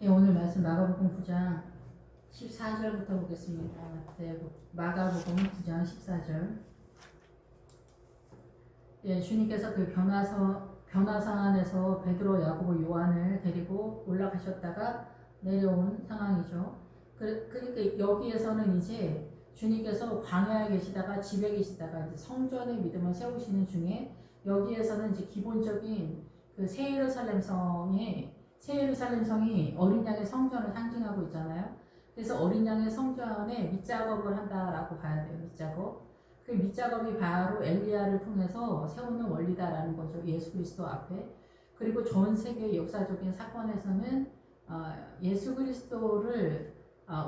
예, 오늘 말씀 마가복음 9장 14절부터 보겠습니다. 네, 마가복음 9장 14절. 예, 주님께서 그 변화산에서 베드로, 야고보, 요한을 데리고 올라가셨다가 내려온 상황이죠. 그러니까 여기에서는 이제 주님께서 광야에 계시다가 집에 계시다가 이제 성전의 믿음을 세우시는 중에 여기에서는 이제 기본적인 그 새 예루살렘 성이 어린 양의 성전을 상징하고 있잖아요. 그래서 어린 양의 성전에 밑작업을 한다라고 봐야 돼요. 밑작업. 그 밑작업이 바로 엘리야를 통해서 세우는 원리다라는 거죠. 예수 그리스도 앞에. 그리고 전 세계 역사적인 사건에서는 예수 그리스도를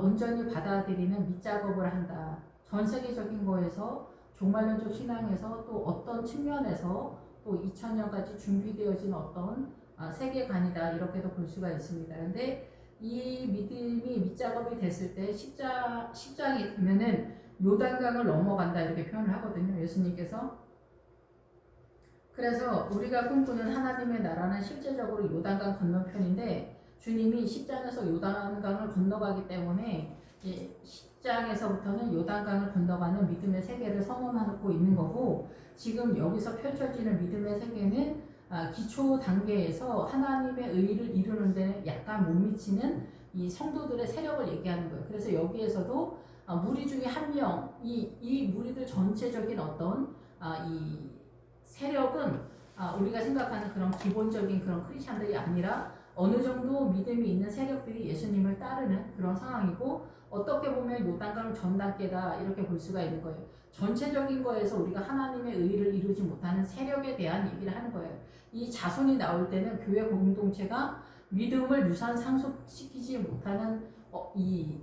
온전히 받아들이는 밑작업을 한다. 전 세계적인 거에서 종말론적 신앙에서 또 어떤 측면에서 또 2000년까지 준비되어진 어떤 세계관이다, 이렇게도 볼 수가 있습니다. 근데 이 믿음이 밑작업이 됐을 때 십장이 되면은 요단강을 넘어간다, 이렇게 표현을 하거든요, 예수님께서. 그래서 우리가 꿈꾸는 하나님의 나라는 실제적으로 요단강 건너편인데 주님이 10장에서 요단강을 건너가기 때문에 10장에서부터는 요단강을 건너가는 믿음의 세계를 선언하고 있는 거고, 지금 여기서 펼쳐지는 믿음의 세계는 기초 단계에서 하나님의 의를 이루는 데는 약간 못 미치는 이 성도들의 세력을 얘기하는 거예요. 그래서 여기에서도 무리 중에 한 명, 이 무리들 전체적인 어떤 이 세력은 우리가 생각하는 그런 기본적인 그런 크리스찬들이 아니라 어느 정도 믿음이 있는 세력들이 예수님을 따르는 그런 상황이고, 어떻게 보면 요단강 전 단계다, 이렇게 볼 수가 있는 거예요. 전체적인 거에서 우리가 하나님의 의를 이루지 못하는 세력에 대한 얘기를 하는 거예요. 이 자손이 나올 때는 교회 공동체가 믿음을 유산 상속시키지 못하는 이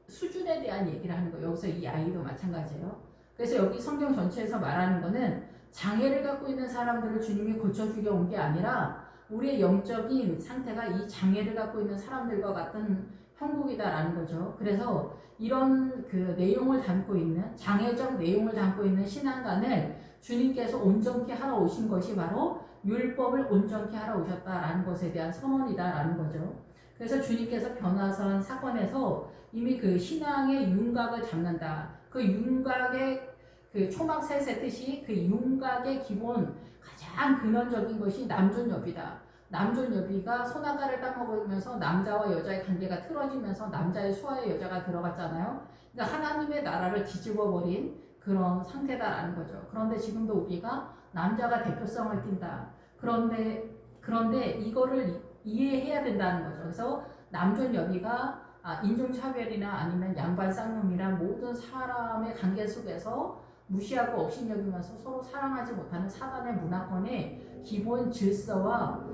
수준에 대한 얘기를 하는 거예요. 여기서 이 아이도 마찬가지예요. 그래서 여기 성경 전체에서 말하는 거는 장애를 갖고 있는 사람들을 주님이 고쳐주려 온 게 아니라 우리의 영적인 상태가 이 장애를 갖고 있는 사람들과 같은 형국이다라는 거죠. 그래서 이런 그 내용을 담고 있는, 장애적 내용을 담고 있는 신앙관을 주님께서 온전케 하러 오신 것이 바로 율법을 온전케 하러 오셨다라는 것에 대한 선언이다라는 거죠. 그래서 주님께서 변화산 사건에서 이미 그 신앙의 윤곽을 잡는다. 그 윤곽의 그 초막셋의 뜻이, 그 윤곽의 기본 가장 근원적인 것이 남존여비다. 남존여비가 소나가를 따먹으면서 남자와 여자의 관계가 틀어지면서 남자의 수하에 여자가 들어갔잖아요. 그러니까 하나님의 나라를 뒤집어버린 그런 상태다라는 거죠. 그런데 지금도 우리가 남자가 대표성을 띈다. 그런데 이거를 이해해야 된다는 거죠. 그래서 남존여비가 인종차별이나 아니면 양반 쌍놈이란 모든 사람의 관계 속에서 무시하고 업신여기면서 서로 사랑하지 못하는 사단의 문화권의 기본 질서와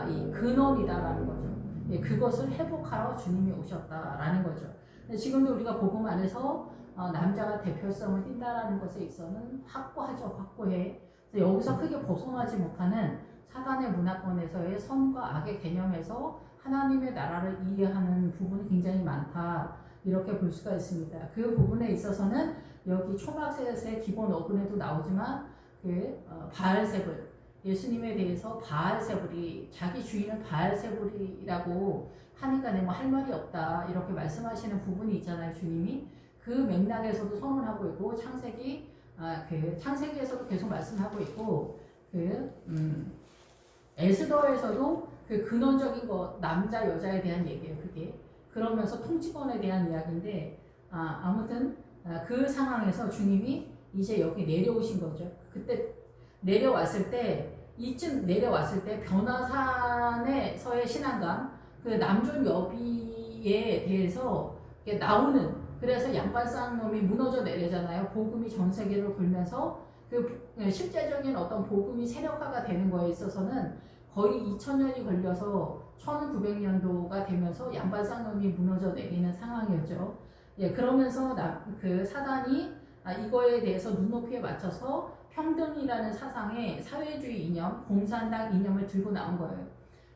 이 근원이다라는 거죠. 그것을 회복하러 주님이 오셨다라는 거죠. 지금도 우리가 복음 안에서 남자가 대표성을 띈다라는 것에 있어서는 확고하죠. 확고해. 여기서 크게 벗어나지 못하는 사단의 문화권에서의 선과 악의 개념에서 하나님의 나라를 이해하는 부분이 굉장히 많다, 이렇게 볼 수가 있습니다. 그 부분에 있어서는 여기 초막셋의 기본 어근에도 나오지만 바알세불, 예수님에 대해서 바알세불이, 자기 주인은 바알세불이라고 하니까 뭐 할 말이 없다, 이렇게 말씀하시는 부분이 있잖아요. 주님이 그 맥락에서도 선언하고 있고, 창세기에서도 계속 말씀하고 있고, 에스더에서도 그 근원적인 것, 남자 여자에 대한 얘기예요. 그게 그러면서 통치권에 대한 이야기인데, 아무튼 그 상황에서 주님이 이제 여기 내려오신 거죠. 그때 내려왔을 때, 이쯤 내려왔을 때 변화산에서의 신앙감, 그 남존 여비에 대해서 나오는, 그래서 양반 쌍놈이 무너져 내리잖아요. 복음이 전 세계를 돌면서 그 실제적인 어떤 복음이 세력화가 되는 거에 있어서는 거의 2000년이 걸려서 1900년도가 되면서 양반 쌍놈이 무너져 내리는 상황이었죠. 그러면서 그 사단이 이거에 대해서 눈높이에 맞춰서 평등이라는 사상의 사회주의 이념, 공산당 이념을 들고 나온 거예요.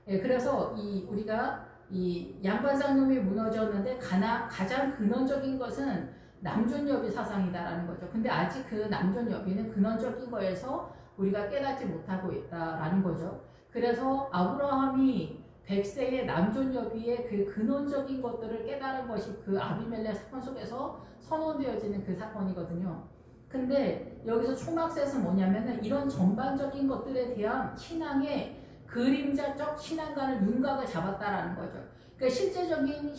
그래서 우리가 이 양반 쌍놈이 무너졌는데 가장 근원적인 것은 남존여비 사상이다라는 거죠. 근데 아직 그 남존여비는 근원적인 거에서 우리가 깨닫지 못하고 있다라는 거죠. 그래서 아브라함이 백세의 남존 여비의 그 근원적인 것들을 깨달은 것이 그 아비멜렉 사건 속에서 선언되어지는 그 사건이거든요. 근데 여기서 초막셋은 뭐냐면은 이런 전반적인 것들에 대한 신앙의 그림자적 신앙관을 윤곽을 잡았다라는 거죠. 그러니까 실제적인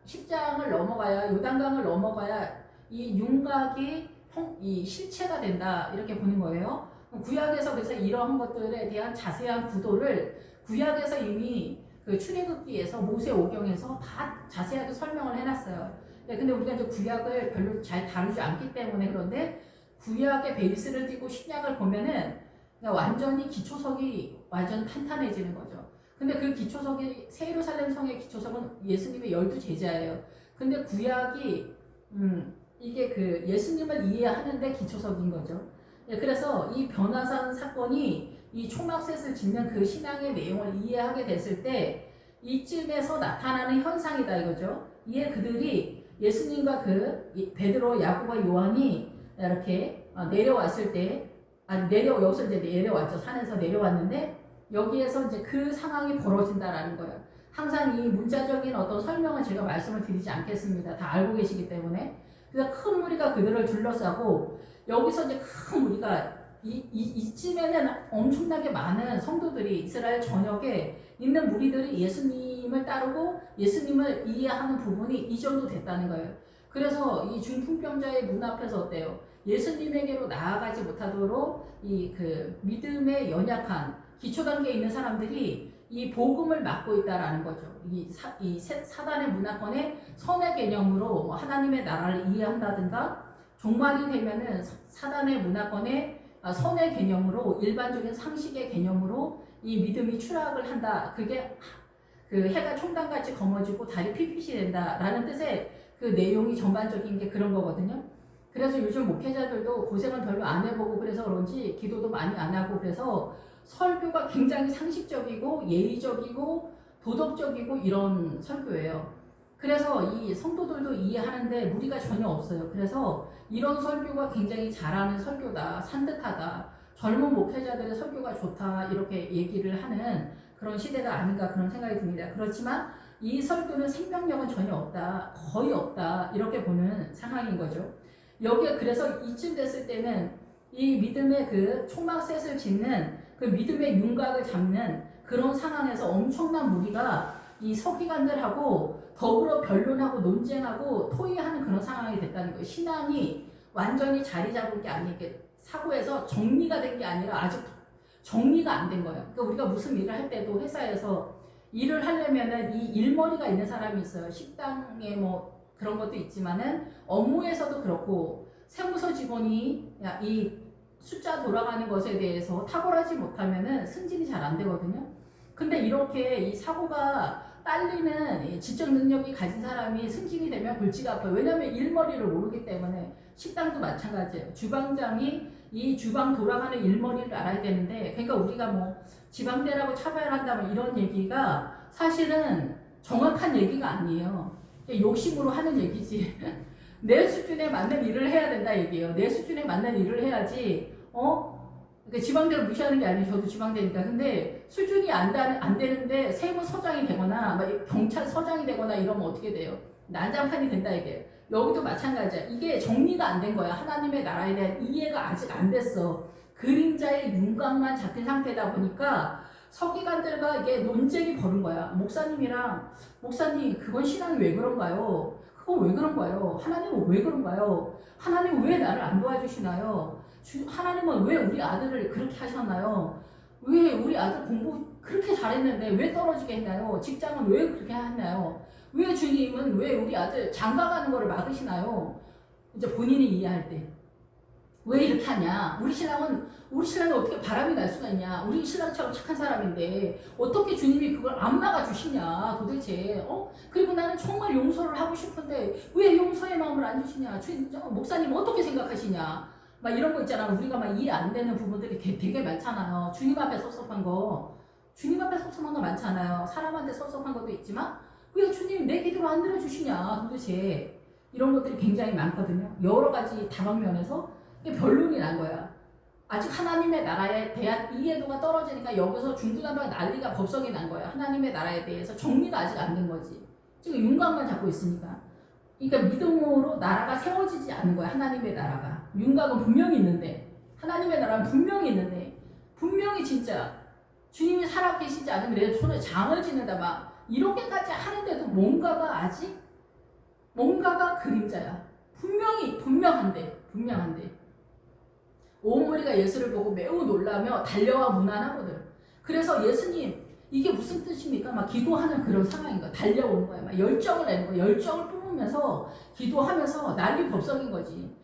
10장을 넘어가야, 요단강을 넘어가야 이 윤곽이 이 실체가 된다, 이렇게 보는 거예요. 구약에서 그래서 이러한 것들에 대한 자세한 구도를 구약에서 이미 그 출애굽기에서 모세오경에서 다 자세하게 설명을 해놨어요. 근데 우리가 이제 구약을 별로 잘 다루지 않기 때문에, 그런데 구약의 베이스를 띄고 신약을 보면은 완전히 기초석이 완전 탄탄해지는 거죠. 근데 그 기초석이 새 예루살렘 성의 기초석은 예수님의 12제자예요. 근데 구약이 이게 그 예수님을 이해하는데 기초석인 거죠. 그래서 이 변화산 사건이 이 초막셋을 짓는 그 신앙의 내용을 이해하게 됐을 때 이쯤에서 나타나는 현상이다 이거죠. 이에 그들이 예수님과 그 베드로, 야고보, 요한이 이렇게 내려왔을 때, 여기서 이제 내려왔죠. 산에서 내려왔는데 여기에서 이제 그 상황이 벌어진다라는 거예요. 항상 이 문자적인 어떤 설명은 제가 말씀을 드리지 않겠습니다. 다 알고 계시기 때문에. 그래서 큰 무리가 그들을 둘러싸고 여기서 이제 큰 무리가 이쯤에는 엄청나게 많은 성도들이 이스라엘 전역에 있는 무리들이 예수님을 따르고 예수님을 이해하는 부분이 이 정도 됐다는 거예요. 그래서 이 중풍병자의 문 앞에서 어때요? 예수님에게로 나아가지 못하도록 이 그 믿음에 연약한 기초 단계에 있는 사람들이 이 복음을 막고 있다라는 거죠. 이 사단의 문화권의 선의 개념으로 뭐 하나님의 나라를 이해한다든가, 종말이 되면은 사단의 문화권의 선의 개념으로, 일반적인 상식의 개념으로 이 믿음이 추락을 한다. 그게 그 해가 총단같이 검어지고 달이 핏빛이 된다라는 뜻의 그 내용이 전반적인 게 그런 거거든요. 그래서 요즘 목회자들도 고생을 별로 안 해보고 그래서 그런지 기도도 많이 안 하고 그래서 설교가 굉장히 상식적이고 예의적이고 도덕적이고 이런 설교예요. 그래서 이 성도들도 이해하는데 무리가 전혀 없어요. 그래서 이런 설교가 굉장히 잘하는 설교다, 산뜻하다, 젊은 목회자들의 설교가 좋다, 이렇게 얘기를 하는 그런 시대가 아닌가 그런 생각이 듭니다. 그렇지만 이 설교는 생명력은 전혀 없다, 거의 없다, 이렇게 보는 상황인 거죠. 여기에 그래서 이쯤 됐을 때는 이 믿음의 그 초막셋을 짓는 그 믿음의 윤곽을 잡는 그런 상황에서 엄청난 무리가 이 서기관들하고 더불어 변론하고 논쟁하고 토의하는 그런 상황이 됐다는 거예요. 신앙이 완전히 자리 잡은 게 아니게 사고에서 정리가 된 게 아니라 아직 정리가 안 된 거예요. 그러니까 우리가 무슨 일을 할 때도 회사에서 일을 하려면은 이 일머리가 있는 사람이 있어요. 식당에 뭐 그런 것도 있지만은 업무에서도 그렇고 세무서 직원이 이 숫자 돌아가는 것에 대해서 탁월하지 못하면은 승진이 잘 안 되거든요. 근데 이렇게 이 사고가 딸리는 지적 능력이 가진 사람이 승진이 되면 골치가 아파요. 왜냐하면 일머리를 모르기 때문에. 식당도 마찬가지예요. 주방장이 이 주방 돌아가는 일머리를 알아야 되는데, 그러니까 우리가 뭐 지방대라고 차별한다 뭐 이런 얘기가 사실은 정확한 얘기가 아니에요. 욕심으로 하는 얘기지. 내 수준에 맞는 일을 해야 된다 얘기예요. 내 수준에 맞는 일을 해야지. 그러니까 지방대를 무시하는 게 아니에요. 저도 지방대니까. 근데 수준이 안 되는데 세무서장이 되거나 막 경찰서장이 되거나 이러면 어떻게 돼요? 난장판이 된다 얘기예요. 여기도 마찬가지야. 이게 정리가 안 된 거야. 하나님의 나라에 대한 이해가 아직 안 됐어. 그림자의 윤곽만 잡힌 상태다 보니까 서기관들과 이게 논쟁이 벌은 거야. 목사님 그건 신앙이 왜 그런가요? 그건 왜 그런가요? 하나님은 왜 그런가요? 하나님은 왜 나를 안 도와주시나요? 하나님은 왜 우리 아들을 그렇게 하셨나요? 왜 우리 아들 공부 그렇게 잘했는데 왜 떨어지게 했나요? 직장은 왜 그렇게 했나요? 왜 주님은 왜 우리 아들 장가가는 거를 막으시나요? 이제 본인이 이해할 때. 왜 이렇게 하냐? 우리 신랑이 어떻게 바람이 날 수가 있냐? 우리 신랑처럼 착한 사람인데 어떻게 주님이 그걸 안 막아주시냐? 도대체 그리고 나는 정말 용서를 하고 싶은데 왜 용서의 마음을 안 주시냐? 목사님 어떻게 생각하시냐? 막 이런 거 있잖아. 우리가 막 이해 안 되는 부분들이 되게 많잖아요. 주님 앞에 섭섭한 거 많잖아요. 사람한테 섭섭한 것도 있지만 왜 주님 내 기도를 안 들어주시냐? 도대체 이런 것들이 굉장히 많거든요. 여러 가지 다방면에서 변론이 난 거야. 아직 하나님의 나라에 대한 이해도가 떨어지니까 여기서 중구난방 난리가 법석이 난 거예요. 하나님의 나라에 대해서 정리가 아직 안 된 거지. 지금 윤곽만 잡고 있으니까. 그러니까 믿음으로 나라가 세워지지 않는 거야. 하나님의 나라가. 윤곽은 분명히 있는데, 하나님의 나라는 분명히 있는데, 분명히 진짜 주님이 살아계시지 않으면 내 손에 장을 짓는다 막 이렇게까지 하는데도 뭔가가 그림자야. 분명한데 온 무리가 예수를 보고 매우 놀라며 달려와 문안하거든. 그래서 예수님 이게 무슨 뜻입니까? 막 기도하는 그런 상황인 거야. 달려오는 거야. 막 열정을 내는 거야. 열정을 뿜으면서 기도하면서 난리 법석인 거지.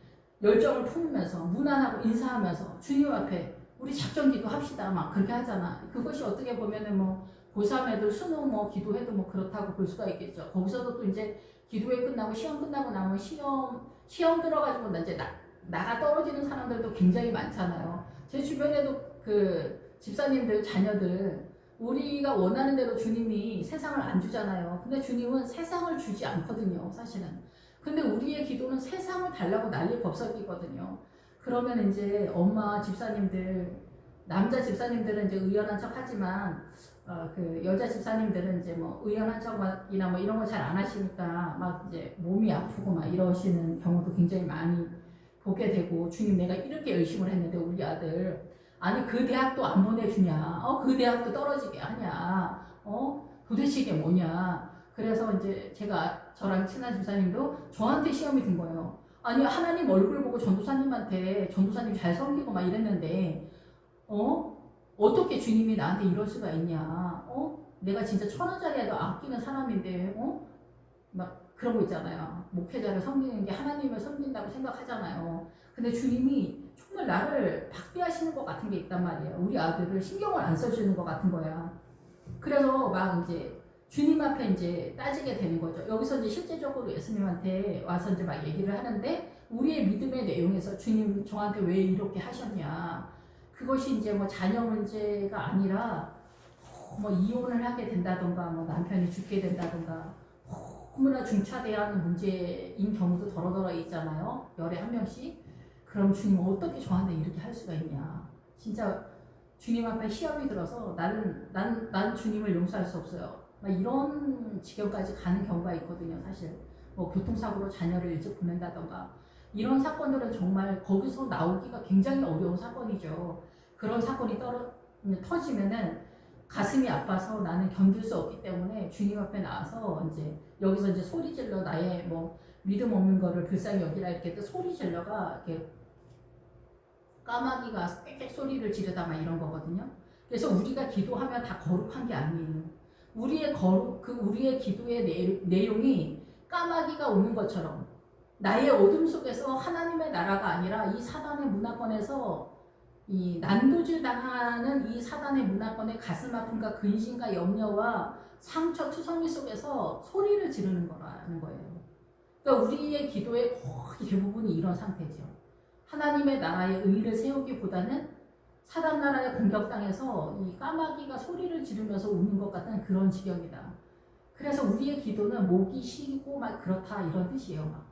열정을 품으면서 문안하고 인사하면서 주님 앞에 우리 작전 기도합시다 막 그렇게 하잖아. 그것이 어떻게 보면은 뭐 고3 애들 수능 뭐 기도해도 뭐 그렇다고 볼 수가 있겠죠. 거기서도 또 이제 기도회 끝나고 시험 끝나고 나면 시험 들어가지고 이제 나가 떨어지는 사람들도 굉장히 많잖아요. 제 주변에도 그 집사님들 자녀들 우리가 원하는 대로 주님이 세상을 안 주잖아요. 근데 주님은 세상을 주지 않거든요, 사실은. 근데 우리의 기도는 세상을 달라고 난리 법석이거든요. 그러면 이제 엄마 집사님들, 남자 집사님들은 이제 의연한 척 하지만, 그 여자 집사님들은 이제 뭐 의연한 척이나 뭐 이런 거 잘 안 하시니까 막 이제 몸이 아프고 막 이러시는 경우도 굉장히 많이 보게 되고, 주님 내가 이렇게 열심을 했는데 우리 아들, 아니 그 대학도 안 보내주냐, 그 대학도 떨어지게 하냐, 도대체 이게 뭐냐. 그래서 이제 저랑 친한 집사님도 저한테 시험이 든 거예요. 아니 하나님 얼굴 보고 전도사님한테 전도사님 잘 섬기고 막 이랬는데 어떻게 주님이 나한테 이럴 수가 있냐. 내가 진짜 1,000원짜리라도 아끼는 사람인데 막 그런 거 있잖아요. 목회자를 섬기는 게 하나님을 섬긴다고 생각하잖아요. 근데 주님이 정말 나를 박대하시는 것 같은 게 있단 말이에요. 우리 아들을 신경을 안 써주는 것 같은 거야. 그래서 막 이제 주님 앞에 이제 따지게 되는 거죠. 여기서 이제 실제적으로 예수님한테 와서 이제 막 얘기를 하는데 우리의 믿음의 내용에서 주님 저한테 왜 이렇게 하셨냐. 그것이 이제 뭐 자녀 문제가 아니라 뭐 이혼을 하게 된다던가 뭐 남편이 죽게 된다던가 너무나 중차대한 문제인 경우도 더러더러 있잖아요. 열에 한 명씩. 그럼 주님 어떻게 저한테 이렇게 할 수가 있냐. 진짜 주님 앞에 시험이 들어서 나는 주님을 용서할 수 없어요. 막 이런 지경까지 가는 경우가 있거든요. 사실 뭐 교통사고로 자녀를 일찍 보낸다던가 이런 사건들은 정말 거기서 나오기가 굉장히 어려운 사건이죠. 그런 사건이 터지면은 가슴이 아파서 나는 견딜 수 없기 때문에 주님 앞에 나와서 이제 여기서 이제 소리 질러 나의 뭐 믿음 없는 거를 불쌍히 여기라 이렇게 소리 질러가 이렇게 까마귀가 꽥꽥 소리를 지르다 막 이런 거거든요. 그래서 우리가 기도하면 다 거룩한 게 아니에요. 우리의 기도의 내용이 까마귀가 오는 것처럼 나의 어둠 속에서 하나님의 나라가 아니라 이 사단의 문화권에서 이 난도질 당하는 이 사단의 문화권의 가슴 아픔과 근심과 염려와 상처 투성이 속에서 소리를 지르는 거라는 거예요. 그러니까 우리의 기도의 거의 대부분이 이런 상태죠. 하나님의 나라의 의를 세우기보다는 사단 나라의 공격당해서 이 까마귀가 소리를 지르면서 우는 것 같은 그런 지경이다. 그래서 우리의 기도는 목이 쉬고 막 그렇다 이런 뜻이에요. 막.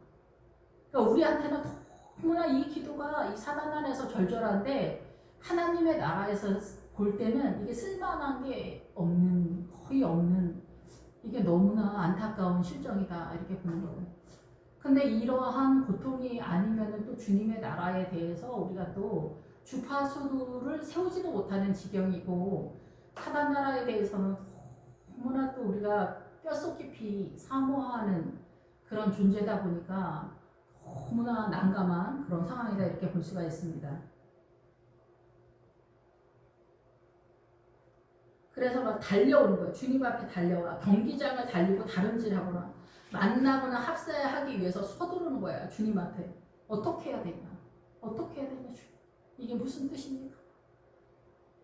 그러니까 우리한테는 너무나 이 기도가 이 사단 안에서 절절한데 하나님의 나라에서 볼 때는 이게 쓸만한 게 거의 없는 이게 너무나 안타까운 실정이다 이렇게 보는 거예요. 근데 이러한 고통이 아니면은 또 주님의 나라에 대해서 우리가 또 주파수를 세우지도 못하는 지경이고 사단 나라에 대해서는 너무나 또 우리가 뼛속 깊이 사모하는 그런 존재다 보니까 너무나 난감한 그런 상황이다 이렇게 볼 수가 있습니다. 그래서 막 달려오는 거예요. 주님 앞에 달려와 경기장을 달리고 다름질하거나 만나거나 합세하기 위해서 서두르는 거예요. 주님 앞에. 어떻게 해야 되냐. 이게 무슨 뜻입니까?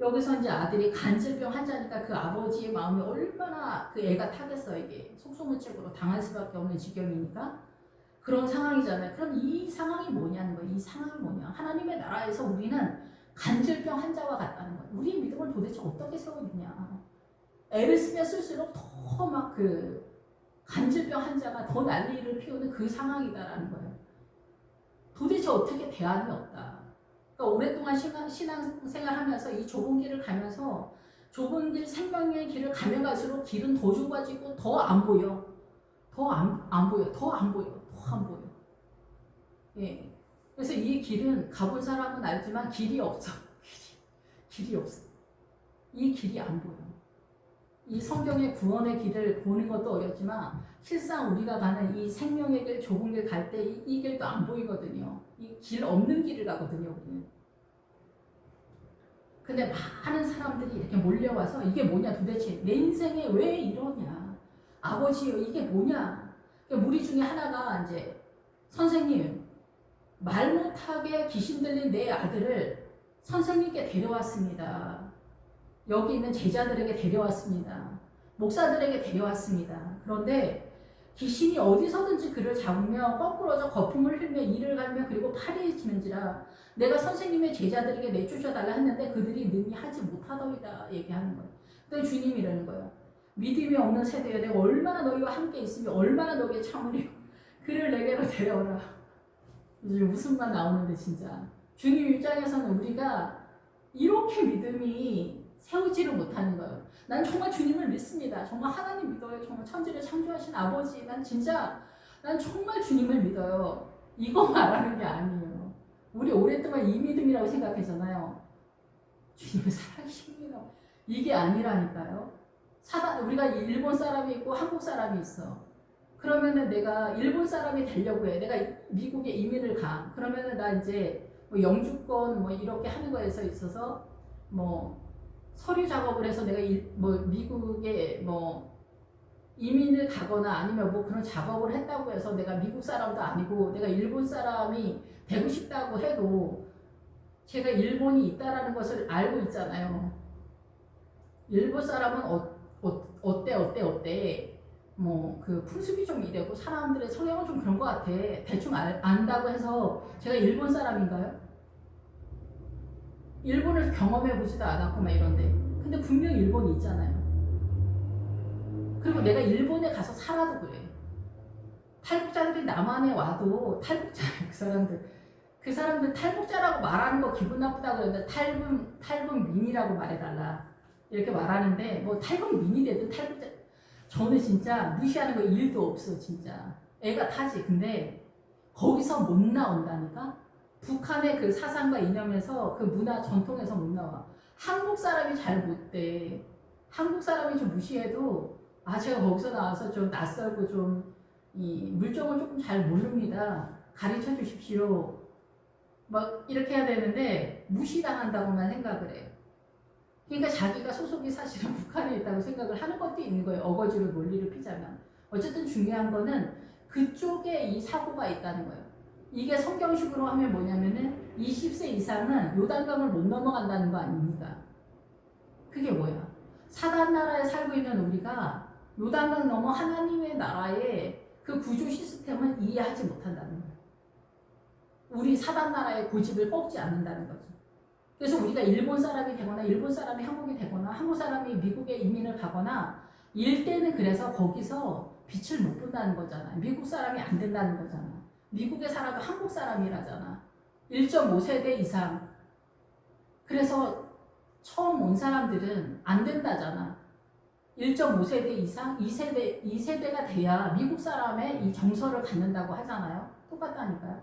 여기서 이제 아들이 간질병 환자니까 그 아버지의 마음이 얼마나 그 애가 타겠어요. 이게 속수무책으로 당할 수밖에 없는 지경이니까 그런 상황이잖아요. 그럼 이 상황이 뭐냐는 거예요. 이 상황이 뭐냐. 하나님의 나라에서 우리는 간질병 환자와 같다는 거예요. 우리의 믿음을 도대체 어떻게 세워있냐. 애를 쓰면 쓸수록 더 막 그 간질병 환자가 더 난리를 피우는 그 상황이다라는 거예요. 도대체 어떻게 대안이 없다. 그러니까 오랫동안 신앙생활하면서 이 좁은 길을 가면서 좁은 길, 생명의 길을 가면 갈수록 길은 더 좁아지고 더 안 보여. 더 안 보여. 더 안 보여. 더 안 보여. 예. 그래서 이 길은 가본 사람은 알지만 길이 없어. 길이 없어. 이 길이 안 보여. 이 성경의 구원의 길을 보는 것도 어렵지만 실상 우리가 가는 이 생명의 길, 좁은 길 갈 때 이 길도 안 보이거든요. 이 길 없는 길을 가거든요, 우리는. 근데 많은 사람들이 이렇게 몰려와서 이게 뭐냐 도대체 내 인생에 왜 이러냐 아버지요 이게 뭐냐. 무리 중에 하나가 이제 선생님 말 못하게 귀신 들린 내 아들을 선생님께 데려왔습니다. 여기 있는 제자들에게 데려왔습니다. 목사들에게 데려왔습니다. 그런데 귀신이 어디서든지 그를 잡으며 거꾸로져 거품을 흘며 이를 갈며 그리고 팔이 지는지라 내가 선생님의 제자들에게 내쫓아달라 했는데 그들이 능히 하지 못하더이다 얘기하는 거예요. 그때 주님이 이러는 거예요. 믿음이 없는 세대에 내가 얼마나 너희와 함께 있으며 얼마나 너희에 참으리요. 그를 내게로 데려오라. 웃음만 나오는데 진짜 주님 입장에서는 우리가 이렇게 믿음이 세우지를 못하는 거예요. 난 정말 주님을 믿습니다. 정말 하나님 믿어요. 정말 천지를 창조하신 아버지. 난 정말 주님을 믿어요. 이거 말하는 게 아니에요. 우리 오랫동안 이 믿음이라고 생각했잖아요. 주님을 살아계십니다. 이게 아니라니까요. 우리가 일본 사람이 있고 한국 사람이 있어. 그러면은 내가 일본 사람이 되려고 해. 내가 미국에 이민을 가. 그러면은 나 이제 뭐 영주권 뭐 이렇게 하는 거에서 있어서 뭐 서류 작업을 해서 내가 미국에 뭐 이민을 가거나 아니면 뭐 그런 작업을 했다고 해서 내가 미국 사람도 아니고 내가 일본 사람이 되고 싶다고 해도 제가 일본이 있다라는 것을 알고 있잖아요. 일본 사람은 어때 뭐 그 풍습이 좀 이래고 사람들의 성향은 좀 그런 것 같아. 대충 안다고 해서 제가 일본 사람인가요? 일본을 경험해보지도 않았고 막 이런데 근데 분명 일본이 있잖아요. 그리고 내가 일본에 가서 살아도 그래. 탈북자들이 남한에 와도 그 사람들 탈북자라고 말하는 거 기분 나쁘다고 그러는데 탈북민이라고 말해달라 이렇게 말하는데 뭐 탈북민이 되든 탈북자 저는 진짜 무시하는 거 1도 없어. 진짜 애가 타지. 근데 거기서 못 나온다니까. 북한의 그 사상과 이념에서 그 문화 전통에서 못 나와. 한국 사람이 잘 못 돼. 한국 사람이 좀 무시해도 제가 거기서 나와서 좀 낯설고 좀 이 물정을 조금 잘 모릅니다. 가르쳐 주십시오. 막 이렇게 해야 되는데 무시당한다고만 생각을 해요. 그러니까 자기가 소속이 사실은 북한에 있다고 생각을 하는 것도 있는 거예요. 어거지로 논리를 피자면. 어쨌든 중요한 거는 그쪽에 이 사고가 있다는 거예요. 이게 성경식으로 하면 뭐냐면은 20세 이상은 요단강을 못 넘어간다는 거 아닙니까? 그게 뭐야? 사단 나라에 살고 있는 우리가 요단강 넘어 하나님의 나라의 그 구조 시스템을 이해하지 못한다는 거예요. 우리 사단 나라의 고집을 꺾지 않는다는 거죠. 그래서 우리가 일본 사람이 되거나 일본 사람이 한국이 되거나 한국 사람이 미국에 이민을 가거나 일 때는 그래서 거기서 빛을 못 본다는 거잖아. 미국 사람이 안 된다는 거잖아. 미국에 살아도 한국 사람이라잖아. 1.5세대 이상. 그래서 처음 온 사람들은 안 된다잖아. 1.5세대 이상, 2세대가 돼야 미국 사람의 이 정서를 갖는다고 하잖아요. 똑같다니까요.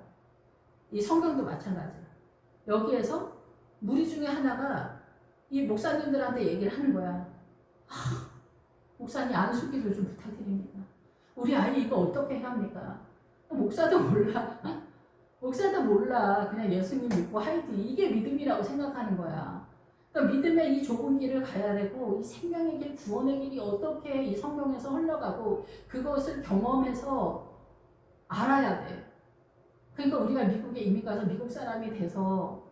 이 성경도 마찬가지야. 여기에서 무리 중에 하나가 이 목사님들한테 얘기를 하는 거야. 목사님 안수기도 좀 부탁드립니다. 우리 아이 이거 어떻게 해야 합니까? 목사도 몰라. 목사도 몰라. 그냥 예수님 믿고 하이든 이게 믿음이라고 생각하는 거야. 그러니까 믿음의 이 좁은 길을 가야 되고 이 생명의 길, 구원의 길이 어떻게 이 성경에서 흘러가고 그것을 경험해서 알아야 돼. 그러니까 우리가 미국에 이민 가서 미국 사람이 돼서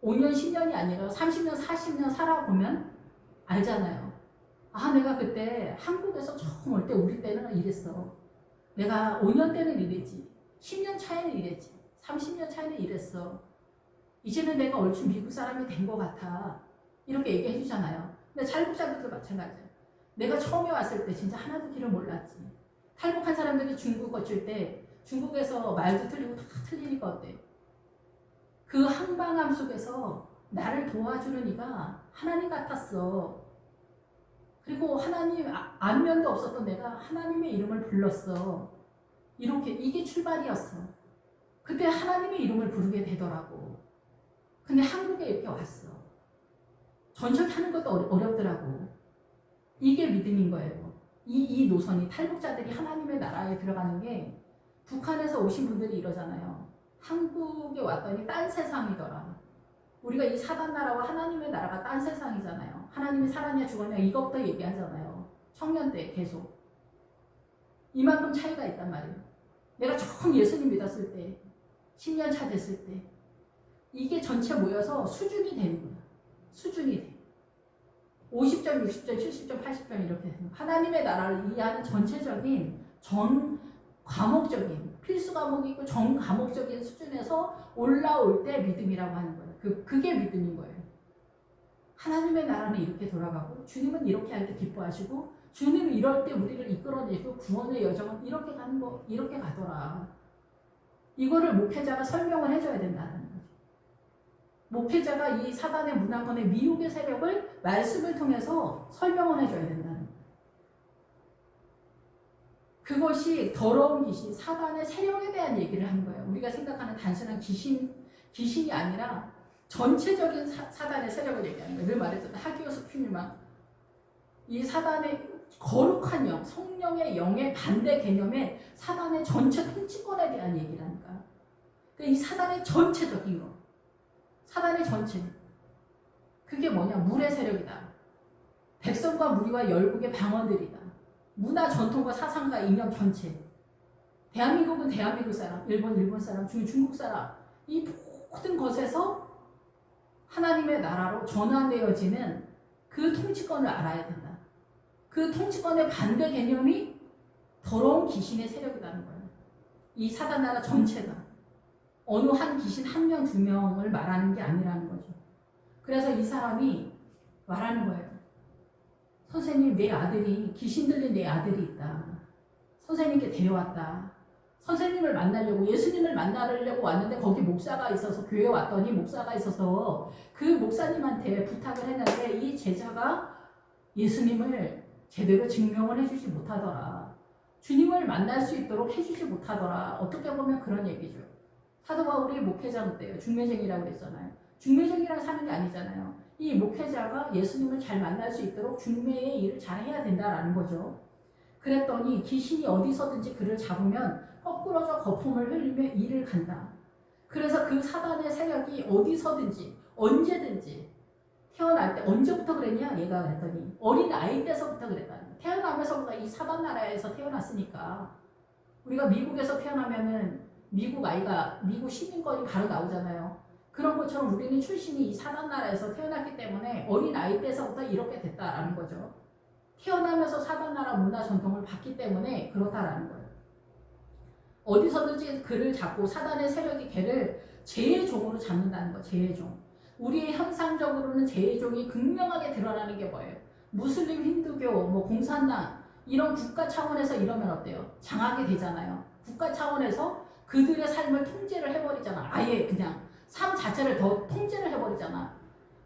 5년, 10년이 아니라 30년, 40년 살아보면 알잖아요. 내가 그때 한국에서 처음 올 때 우리 때는 이랬어. 내가 5년 때는 이랬지. 10년 차에는 이랬지. 30년 차에는 이랬어. 이제는 내가 얼추 미국 사람이 된 것 같아. 이렇게 얘기해 주잖아요. 근데 탈북자들도 마찬가지야. 내가 처음에 왔을 때 진짜 하나도 길을 몰랐지. 탈북한 사람들이 중국 거칠 때 중국에서 말도 틀리고 다 틀리니까 어때? 그 항방함 속에서 나를 도와주는 이가 하나님 같았어. 그리고 하나님 안면도 없었던 내가 하나님의 이름을 불렀어. 이렇게 이게 출발이었어. 그때 하나님의 이름을 부르게 되더라고. 근데 한국에 이렇게 왔어. 전철 타는 것도 어렵더라고. 이게 믿음인 거예요. 이 노선이 탈북자들이 하나님의 나라에 들어가는 게 북한에서 오신 분들이 이러잖아요. 한국에 왔더니 딴 세상이더라. 우리가 이 사단 나라와 하나님의 나라가 딴 세상이잖아요. 하나님이 살았냐 죽었냐 이것부터 얘기하잖아요. 청년 때 계속. 이만큼 차이가 있단 말이에요. 내가 처음 예수님 믿었을 때 10년 차 됐을 때 이게 전체 모여서 수준이 되는 거야. 수준이 돼. 50점, 60점, 70점, 80점 이렇게 되는 거야. 하나님의 나라를 이해하는 전체적인 과목적인 필수 과목이 있고 전 과목적인 수준에서 올라올 때 믿음이라고 하는 거예요. 그게 믿음인 거예요. 하나님의 나라는 이렇게 돌아가고 주님은 이렇게 할 때 기뻐하시고 주님은 이럴 때 우리를 이끌어내고 구원의 여정은 이렇게 가는 거 이렇게 가더라. 이거를 목회자가 설명을 해줘야 된다는 거죠. 목회자가 이 사단의 문화권의 미혹의 세력을 말씀을 통해서 설명을 해줘야 된다는 거예요. 그것이 더러운 귀신, 사단의 세력에 대한 얘기를 하는 거예요. 우리가 생각하는 단순한 귀신이 아니라 전체적인 사단의 세력을 얘기하는 거예요. 늘 말했잖아요. 하기오스 퓨뉴만. 이 사단의 거룩한 영, 성령의 영의 반대 개념의 사단의 전체 통치권에 대한 얘기를 하니까. 그러니까 이 사단의 전체적인 거. 사단의 전체. 그게 뭐냐? 물의 세력이다. 백성과 무리와 열국의 방언들이다. 문화, 전통과 사상과 이념 전체. 대한민국은 대한민국 사람, 일본 사람, 중국 사람. 이 모든 것에서 하나님의 나라로 전환되어지는 그 통치권을 알아야 된다. 그 통치권의 반대 개념이 더러운 귀신의 세력이라는 거예요. 이 사단 나라 전체가 어느 한 귀신 한 명, 두 명을 말하는 게 아니라는 거죠. 그래서 이 사람이 말하는 거예요. 선생님, 내 아들이 귀신 들린 내 아들이 있다. 선생님께 데려왔다. 선생님을 만나려고 예수님을 만나려고 왔는데 거기 목사가 있어서 교회에 왔더니 목사가 있어서 그 목사님한테 부탁을 했는데 이 제자가 예수님을 제대로 증명을 해주지 못하더라. 주님을 만날 수 있도록 해주지 못하더라. 어떻게 보면 그런 얘기죠. 사도 바울이 목회자 때요. 중매쟁이라고 그랬잖아요. 중매쟁이랑 사는 게 아니잖아요. 이 목회자가 예수님을 잘 만날 수 있도록 중매의 일을 잘 해야 된다라는 거죠. 그랬더니 귀신이 어디서든지 그를 잡으면 거꾸러져 거품을 흘리며 일을 간다. 그래서 그 사단의 세력이 어디서든지 언제든지 태어날 때 언제부터 그랬냐? 얘가 그랬더니 어린 아이 때서부터 그랬다. 태어나면서부터 이 사단 나라에서 태어났으니까 우리가 미국에서 태어나면은 미국 시민권이 바로 나오잖아요. 그런 것처럼 우리는 출신이 이 사단 나라에서 태어났기 때문에 어린 아이 때서부터 이렇게 됐다라는 거죠. 태어나면서 사단 나라 문화 전통을 봤기 때문에 그렇다라는 거예요. 어디서든지 그를 잡고 사단의 세력이 걔를 제의 종으로 잡는다는 거. 제의 종. 우리의 형상적으로는 제의 종이 극명하게 드러나는 게 뭐예요? 무슬림, 힌두교, 공산당 이런 국가 차원에서 이러면 어때요? 장악이 되잖아요. 국가 차원에서 그들의 삶을 통제를 해버리잖아. 아예 그냥 삶 자체를 더 통제를 해버리잖아.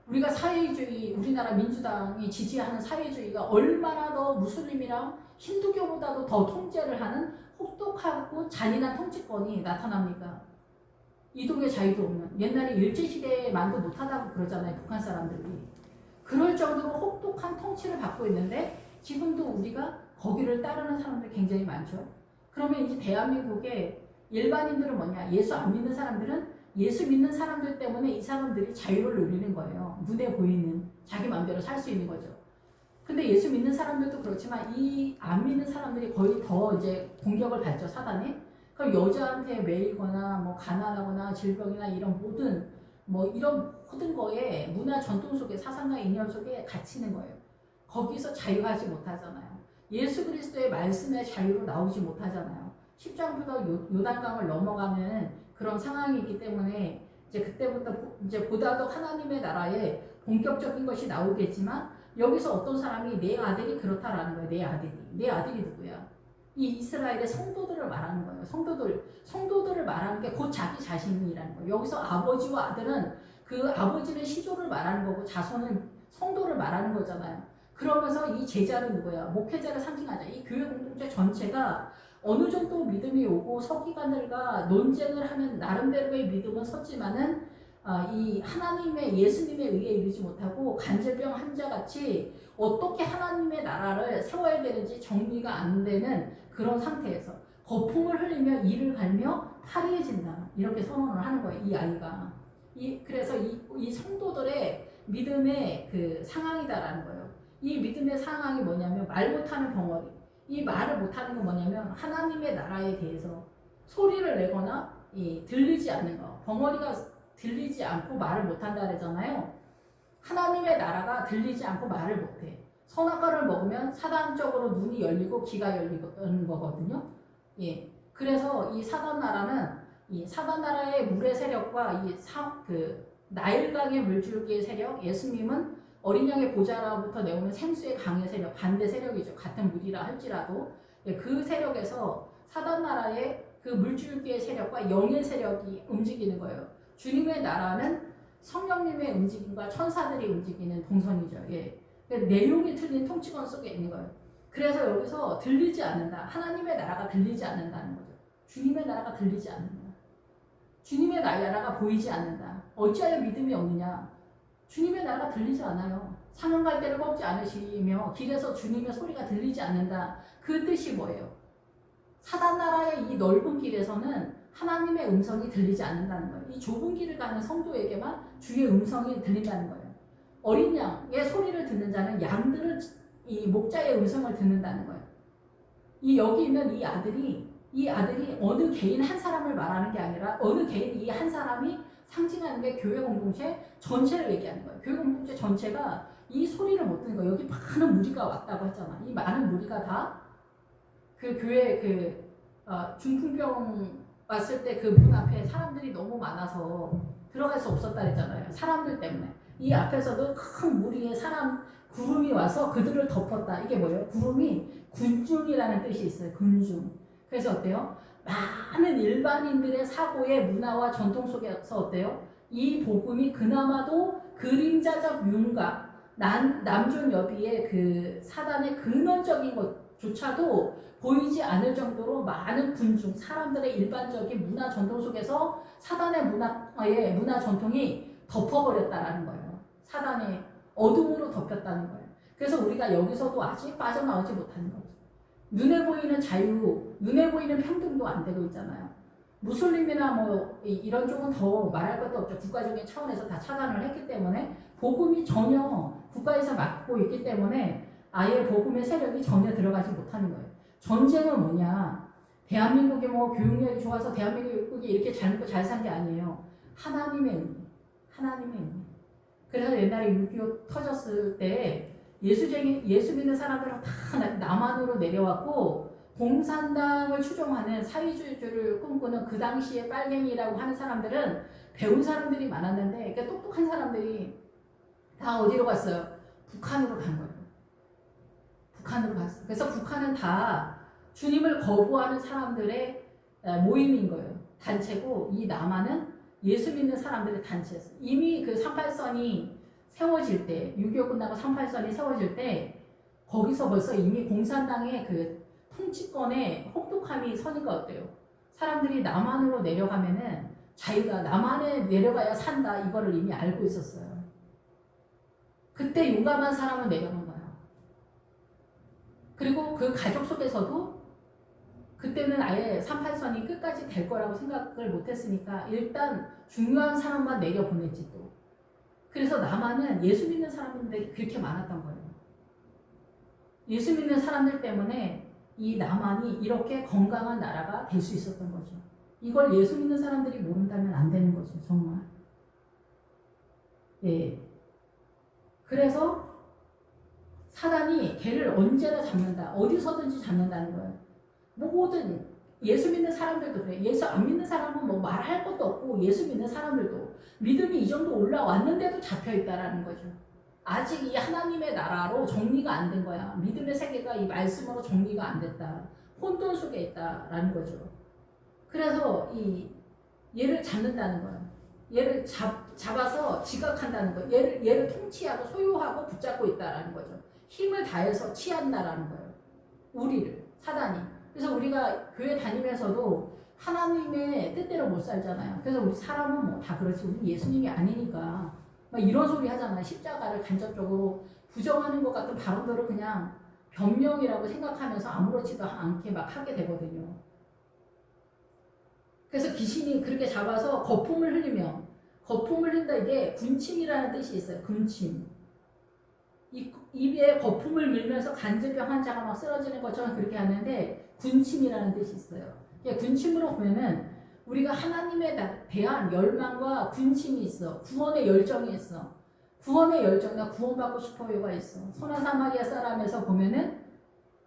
우리가 사회주의, 우리나라 민주당이 지지하는 사회주의가 얼마나 더 무슬림이랑 힌두교보다도 더 통제를 하는 혹독하고 잔인한 통치권이 나타납니까? 이동의 자유도 없는. 옛날에 일제시대만도 못하다고 그러잖아요. 북한 사람들이. 그럴 정도로 혹독한 통치를 받고 있는데 지금도 우리가 거기를 따르는 사람들이 굉장히 많죠. 그러면 이제 대한민국의 일반인들은 뭐냐? 예수 안 믿는 사람들은 예수 믿는 사람들 때문에 이 사람들이 자유를 누리는 거예요. 눈에 보이는 자기 마음대로 살 수 있는 거죠. 근데 예수 믿는 사람들도 그렇지만 이 안 믿는 사람들이 거의 더 이제 공격을 받죠, 사단에. 그럼 여자한테 매이거나 가난하거나 질병이나 이런 모든 거에 문화 전통 속에 사상과 이념 속에 갇히는 거예요. 거기서 자유하지 못하잖아요. 예수 그리스도의 말씀의 자유로 나오지 못하잖아요. 십장부터 요단강을 넘어가는 그런 상황이기 때문에 이제 그때부터 이제 보다 더 하나님의 나라에 본격적인 것이 나오겠지만 여기서 어떤 사람이 내 아들이 그렇다라는 거예요. 내 아들이 누구야? 이 이스라엘의 성도들을 말하는 거예요. 성도들을 말하는 게 곧 자기 자신이라는 거예요. 여기서 아버지와 아들은 그 아버지는 시조를 말하는 거고 자손은 성도를 말하는 거잖아요. 그러면서 이 제자는 누구야? 목회자를 상징하자. 이 교회 공동체 전체가 어느 정도 믿음이 오고 서기관들과 논쟁을 하는 나름대로의 믿음은 섰지만은 이 하나님의 예수님에 의해 이르지 못하고 간질병 환자같이 어떻게 하나님의 나라를 세워야 되는지 정리가 안 되는 그런 상태에서 거품을 흘리며 이를 갈며 화려해진다. 이렇게 선언을 하는 거예요. 이 아이가. 그래서 이 성도들의 믿음의 그 상황이다라는 거예요. 이 믿음의 상황이 뭐냐면 말 못하는 벙어리. 이 말을 못하는 건 뭐냐면 하나님의 나라에 대해서 소리를 내거나 들리지 않는 거. 벙어리가 들리지 않고 말을 못한다 그러잖아요. 하나님의 나라가 들리지 않고 말을 못해. 선악과를 먹으면 사단적으로 눈이 열리고 귀가 열리는 거거든요. 예. 그래서 이 사단 나라는 이 사단 나라의 물의 세력과 나일강의 물줄기의 세력, 예수님은 어린 양의 보좌로부터 내오는 생수의 강의 세력, 반대 세력이죠. 같은 물이라 할지라도 그 세력에서 사단 나라의 그 물줄기의 세력과 영의 세력이 움직이는 거예요. 주님의 나라는 성령님의 움직임과 천사들이 움직이는 동선이죠. 예. 내용이 틀린 통치권 속에 있는 거예요. 그래서 여기서 들리지 않는다. 하나님의 나라가 들리지 않는다는 거죠. 주님의 나라가 들리지 않는다. 주님의 나라가 보이지 않는다. 어찌하여 믿음이 없느냐? 주님의 나라가 들리지 않아요. 상은 갈대를 꺾지 않으시며 길에서 주님의 소리가 들리지 않는다. 그 뜻이 뭐예요? 사단 나라의 이 넓은 길에서는 하나님의 음성이 들리지 않는다는 거예요. 이 좁은 길을 가는 성도에게만 주의 음성이 들린다는 거예요. 어린 양의 소리를 듣는 자는 양들은 이 목자의 음성을 듣는다는 거예요. 여기 있는 이 아들이 어느 개인 한 사람을 말하는 게 아니라 어느 개인 이 한 사람이 상징하는 게 교회 공동체 전체를 얘기하는 거예요. 교회 공동체 전체가 이 소리를 못 듣는 거예요. 여기 많은 무리가 왔다고 했잖아. 이 많은 무리가 다 그 교회 중풍병 왔을 때 그 문 앞에 사람들이 너무 많아서 들어갈 수 없었다 그랬잖아요. 사람들 때문에. 이 앞에서도 큰 무리의 구름이 와서 그들을 덮었다. 이게 뭐예요? 구름이 군중이라는 뜻이 있어요. 군중. 그래서 어때요? 많은 일반인들의 사고의 문화와 전통 속에서 어때요? 이 복음이 그나마도 그림자적 윤곽, 남존 여비의 그 사단의 근원적인 것조차도 보이지 않을 정도로 많은 군중, 사람들의 일반적인 문화 전통 속에서 사단의 문화 전통이 덮어버렸다라는 거예요. 사단의 어둠으로 덮였다는 거예요. 그래서 우리가 여기서도 아직 빠져나오지 못하는 거죠. 눈에 보이는 자유, 눈에 보이는 평등도 안 되고 있잖아요. 무슬림이나 이런 쪽은 더 말할 것도 없죠. 국가적인 차원에서 다 차단을 했기 때문에 복음이 전혀 국가에서 막고 있기 때문에 아예 복음의 세력이 전혀 들어가지 못하는 거예요. 전쟁은 뭐냐? 대한민국이 교육력이 좋아서 대한민국이 이렇게 잘 먹고 잘 산 게 아니에요. 하나님의 은혜. 하나님의 은혜. 그래서 옛날에 6.25 터졌을 때 예수 믿는 사람들은 다 남한으로 내려왔고 공산당을 추종하는 사회주의를 꿈꾸는 그 당시에 빨갱이라고 하는 사람들은 배운 사람들이 많았는데 그러니까 똑똑한 사람들이 다 어디로 갔어요? 북한으로 간 거예요. 북한으로 갔어요. 그래서 북한은 다 주님을 거부하는 사람들의 모임인 거예요. 단체고 이 남한은 예수 믿는 사람들의 단체였어요. 이미 그 38선이 세워질 때 6.25 끝나고 38선이 세워질 때 거기서 벌써 이미 공산당의 그 통치권에 혹독함이 서니까 어때요? 사람들이 남한으로 내려가면은 자기가 남한에 내려가야 산다 이거를 이미 알고 있었어요. 그때 용감한 사람은 내려간 거예요. 그리고 그 가족 속에서도 그때는 아예 38선이 끝까지 될 거라고 생각을 못했으니까 일단 중요한 사람만 내려보냈지 또. 그래서 남한은 예수 믿는 사람들이 그렇게 많았던 거예요. 예수 믿는 사람들 때문에 이 남한이 이렇게 건강한 나라가 될 수 있었던 거죠. 이걸 예수 믿는 사람들이 모른다면 안 되는 거죠. 정말. 예. 그래서 사단이 걔를 언제나 잡는다. 어디서든지 잡는다는 거예요. 모든 예수 믿는 사람들도 그래. 예수 안 믿는 사람은 말할 것도 없고 예수 믿는 사람들도 믿음이 이 정도 올라왔는데도 잡혀있다라는 거죠. 아직 이 하나님의 나라로 정리가 안 된 거야. 믿음의 세계가 이 말씀으로 정리가 안 됐다. 혼돈 속에 있다라는 거죠. 그래서 얘를 잡는다는 거예요. 얘를 잡아서 지각한다는 거예요. 얘를 통치하고 소유하고 붙잡고 있다라는 거죠. 힘을 다해서 취한다라는 거예요. 우리를, 사단이. 그래서 우리가 교회 다니면서도 하나님의 뜻대로 못 살잖아요. 그래서 우리 사람은 뭐 다 그렇지. 우리 예수님이 아니니까 막 이런 소리 하잖아요. 십자가를 간접적으로 부정하는 것 같은 발언들을 그냥 변명이라고 생각하면서 아무렇지도 않게 막 하게 되거든요. 그래서 귀신이 그렇게 잡아서 거품을 흘리면, 거품을 흘린다, 이게 군침이라는 뜻이 있어요. 군침. 입에 거품을 물면서 간질병 환자가 막 쓰러지는 것처럼 그렇게 하는데 군침이라는 뜻이 있어요. 군침으로 보면은 우리가 하나님에 대한 열망과 군침이 있어. 구원의 열정이 있어. 구원의 열정, 나 구원받고 싶어요가 있어. 선한 사마리아 사람에서 보면은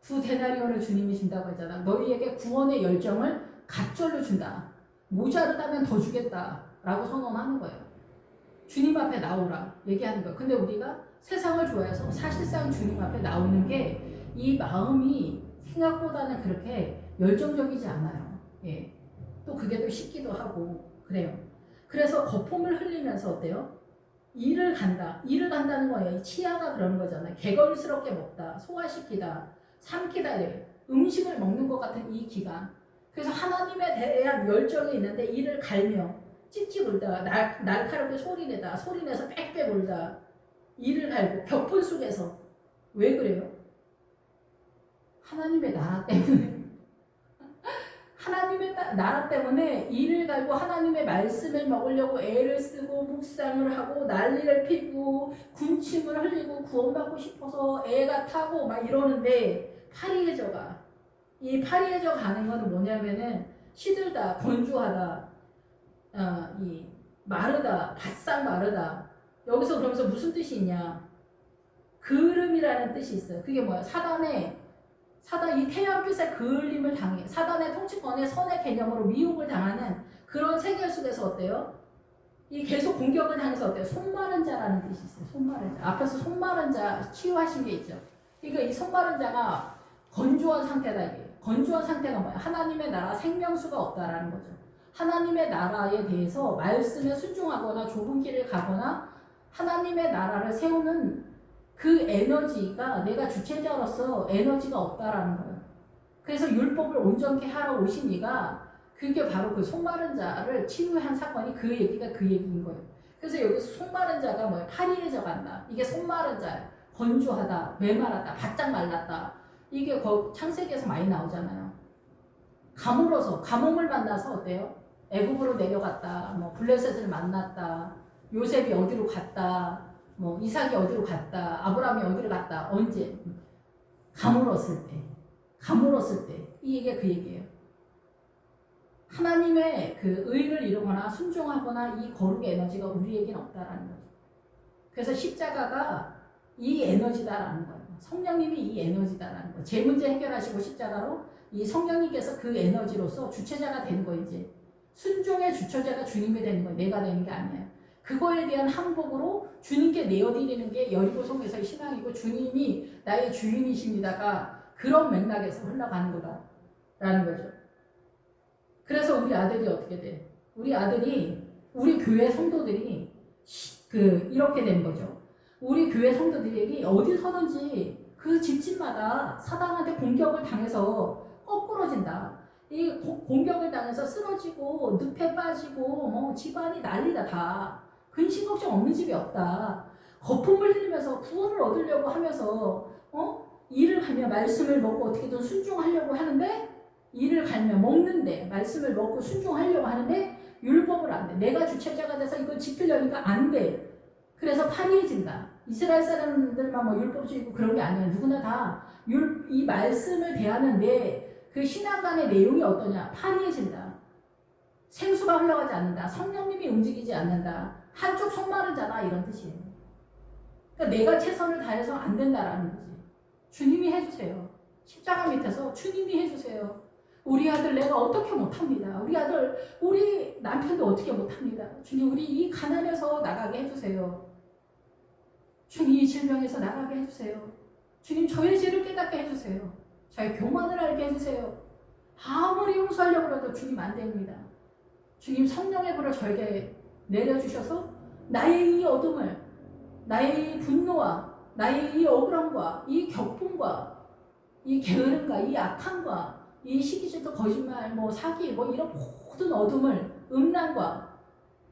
2데나리온을 주님이 준다고 했잖아. 너희에게 구원의 열정을 갑절로 준다. 모자르다면 더 주겠다 라고 선언하는 거예요. 주님 앞에 나오라 얘기하는 거예요. 근데 우리가 세상을 좋아해서 사실상 주님 앞에 나오는 게 이 마음이 생각보다는 그렇게 열정적이지 않아요. 예. 또 그게 또 쉽기도 하고 그래요. 그래서 거품을 흘리면서 어때요? 일을 간다. 일을 간다는 거예요. 치아가 그런 거잖아요. 개걸스럽게 먹다, 소화시키다, 삼키다 이래요. 음식을 먹는 것 같은 이 기간. 그래서 하나님에 대한 열정이 있는데 이를 갈며 찝찝 울다, 날카롭게 소리내서 빽빽 울다, 이를 갈고 격분 속에서. 왜 그래요? 하나님의 나라 때문에. 하나님의 나라 때문에 이를 갈고 하나님의 말씀을 먹으려고 애를 쓰고 묵상을 하고 난리를 피고 군침을 흘리고 구원받고 싶어서 애가 타고 막 이러는데 파리해져가. 이 파리해져 가는 거는 뭐냐면은 시들다, 건조하다, 이 마르다, 바싹 마르다. 여기서 그러면서 무슨 뜻이 있냐? 그름이라는 뜻이 있어요. 그게 뭐야? 사단 이 태양빛에 그을림을 당해. 사단의 통치권의 선의 개념으로 미혹을 당하는 그런 세계 속에서 어때요? 이 계속 공격을 당해서 어때요? 손마른 자라는 뜻이 있어요. 손마른 자. 앞에서 손마른 자 치유하신 게 있죠. 그러니까 이 손마른 자가 건조한 상태다 이게. 건조한 상태가 뭐야? 하나님의 나라 생명수가 없다라는 거죠. 하나님의 나라에 대해서 말씀에 순종하거나 좁은 길을 가거나 하나님의 나라를 세우는 그 에너지가 내가 주체자로서 에너지가 없다라는 거예요. 그래서 율법을 온전케 하러 오신 이가 그게 바로 그 손마른 자를 치유한 사건이 그 얘기인 거예요. 그래서 여기서 손마른 자가 뭐예요? 파리해져 간다. 이게 손마른 자예요. 건조하다, 메마르다, 바짝 말랐다. 이게 창세기에서 많이 나오잖아요. 가뭄을 만나서 어때요? 애굽으로 내려갔다, 뭐 블레셋을 만났다, 요셉이 어디로 갔다, 뭐 이삭이 어디로 갔다, 아브라함이 어디로 갔다, 언제? 가물었을 때 이게 그 얘기예요. 하나님의 그 의를 이루거나 순종하거나 이 거룩의 에너지가 우리에게는 없다라는 거죠. 그래서 십자가가 이 에너지다라는 거예요. 성령님이 이 에너지다라는 거예요. 제 문제 해결하시고 십자가로 이 성령님께서 그 에너지로서 주체자가 되는 거예요. 이제 순종의 주체자가 주님이 되는 거예요. 내가 되는 게 아니에요. 그거에 대한 항복으로 주님께 내어드리는 게 여리고성에서의 신앙이고 주님이 나의 주인이십니다가 그런 맥락에서 흘러가는 거다라는 거죠. 그래서 우리 아들이 어떻게 돼? 우리 교회 성도들이 이렇게 된 거죠. 우리 교회 성도들이 어디 서든지 그 집집마다 사단한테 공격을 당해서 거꾸러진다. 이 공격을 당해서 쓰러지고 늪에 빠지고 뭐 집안이 난리다 다. 근심 걱정 없는 집이 없다. 거품을 흘리면서 구원을 얻으려고 하면서 일을 하며 말씀을 먹고 어떻게든 순종하려고 하는데 일을 갈며 먹는데 말씀을 먹고 순종하려고 하는데 율법을 안 돼. 내가 주체자가 돼서 이걸 지키려니까 안 돼. 그래서 파리해진다. 이스라엘 사람들만 뭐 율법주의고 그런 게 아니야. 누구나 다 이 말씀을 대하는 그 신앙관의 내용이 어떠냐? 파리해진다. 생수가 흘러가지 않는다. 성령님이 움직이지 않는다. 한쪽 손마른 자다 이런 뜻이에요. 그러니까 내가 최선을 다해서 안 된다라는 거지. 주님이 해주세요. 십자가 밑에서 주님이 해주세요. 우리 아들 내가 어떻게 못합니다. 우리 남편도 어떻게 못합니다. 주님 우리 이 가난에서 나가게 해주세요. 주님 이 질병에서 나가게 해주세요. 주님 저의 죄를 깨닫게 해주세요. 저의 교만을 알게 해주세요. 용서하려고 해도 주님 안 됩니다. 주님 성령의 불을 저에게 내려주셔서 나의 이 어둠을, 나의 이 분노와 나의 이 억울함과 이 격분과 이 게으름과 이 악함과 이 시기질투, 거짓말, 뭐 사기, 뭐 이런 모든 어둠을, 음란과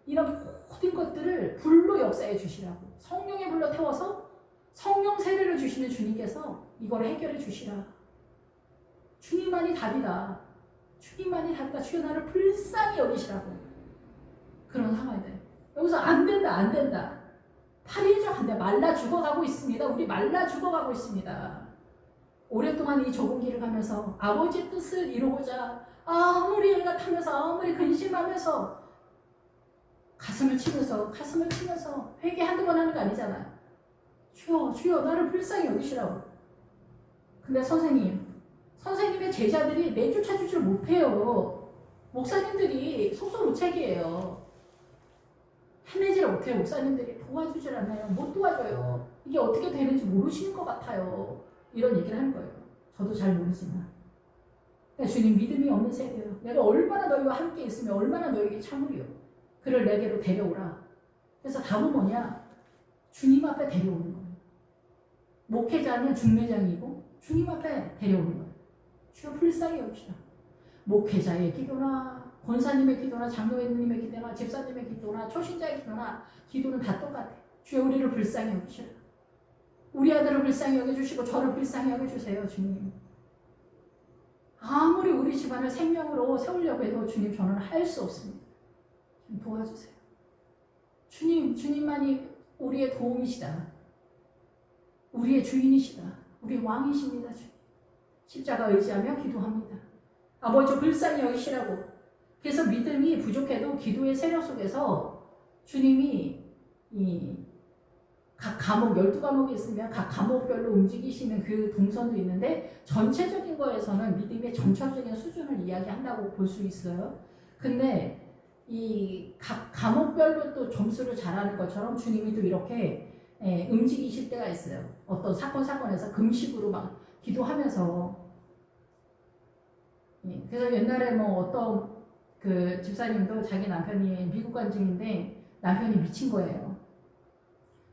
이런 모든 것들을 불로 역사해 주시라고, 성령의 불로 태워서 성령 세례를 주시는 주님께서 이걸 해결해 주시라. 주님만이 답이다. 주님만이 답이다. 주여 나를 불쌍히 여기시라고. 그런 상황이다. 여기서 안 된다, 안 된다. 8일째 안 돼. 말라 죽어가고 있습니다. 우리 말라 죽어가고 있습니다. 오랫동안 이 좁은 길을 가면서 아버지의 뜻을 이루고자 아무리 애가 타면서 아무리 근심하면서 가슴을 치면서 회개 한두 번 하는 거 아니잖아요. 주여, 주여 나를 불쌍히 여기시라고. 근데 선생님의 제자들이 내쫓아주질 못해요. 목사님들이 속수무책이에요. 해내질 못해요. 목사님들이 도와주질 않아요. 못 도와줘요. 이게 어떻게 되는지 모르시는 것 같아요. 이런 얘기를 하는 거예요. 저도 잘 모르지만. 그러니까 주님 믿음이 없는 세대예요. 내가 얼마나 너희와 함께 있으면 얼마나 너에게 참으리요. 그를 내게로 데려오라. 그래서 답은 뭐냐? 주님 앞에 데려오는 거예요. 목회자는 중매장이고 주님 앞에 데려오는 거예요. 주여 불쌍히 여기시라. 목회자의 기도나 권사님의 기도나 장로님의 기도나 집사님의 기도나 초신자의 기도나 기도는 다 똑같아. 주여 우리를 불쌍히 여기시라. 우리 아들을 불쌍히 여겨주시고 저를 불쌍히 여겨주세요. 주님. 아무리 우리 집안을 생명으로 세우려고 해도 주님 저는 할 수 없습니다. 좀 도와주세요. 주님만이 우리의 도움이시다. 우리의 주인이시다. 우리의 왕이십니다. 주님. 십자가 의지하며 기도합니다. 아버지 불쌍히 여기시라고. 그래서 믿음이 부족해도 기도의 세력 속에서 주님이 각 과목, 12과목이 있으면 각 과목별로 움직이시는 그 동선도 있는데 전체적인 거에서는 믿음의 전체적인 수준을 이야기한다고 볼 수 있어요. 근데 이 각 과목별로 또 점수를 잘하는 것처럼 주님이 또 이렇게 움직이실 때가 있어요. 어떤 사건에서 금식으로 막 기도하면서. 그래서 옛날에 뭐 어떤 그 집사님도 자기 남편이 미국 간 중인데 남편이 미친 거예요.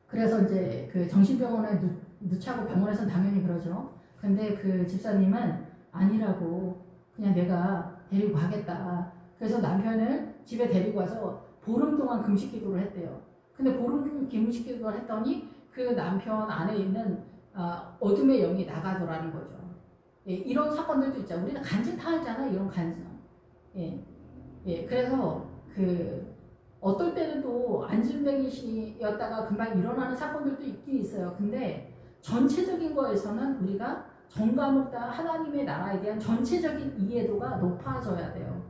그래서 이제 그 정신병원에 넣자고 병원에서는 당연히 그러죠. 근데 그 집사님은 아니라고, 그냥 내가 데리고 가겠다. 그래서 남편을 집에 데리고 와서 보름 동안 금식 기도를 했대요. 근데 보름 금식 기도를 했더니 그 남편 안에 있는 어둠의 영이 나가더라는 거죠. 예, 이런 사건들도 있잖아요. 우리는 간증 다 하잖아, 이런 간증. 그래서 어떨 때는 또 안진뱅이였다가 금방 일어나는 사건들도 있긴 있어요. 근데 전체적인 거에서는 우리가 전 과목 다 하나님의 나라에 대한 전체적인 이해도가 높아져야 돼요.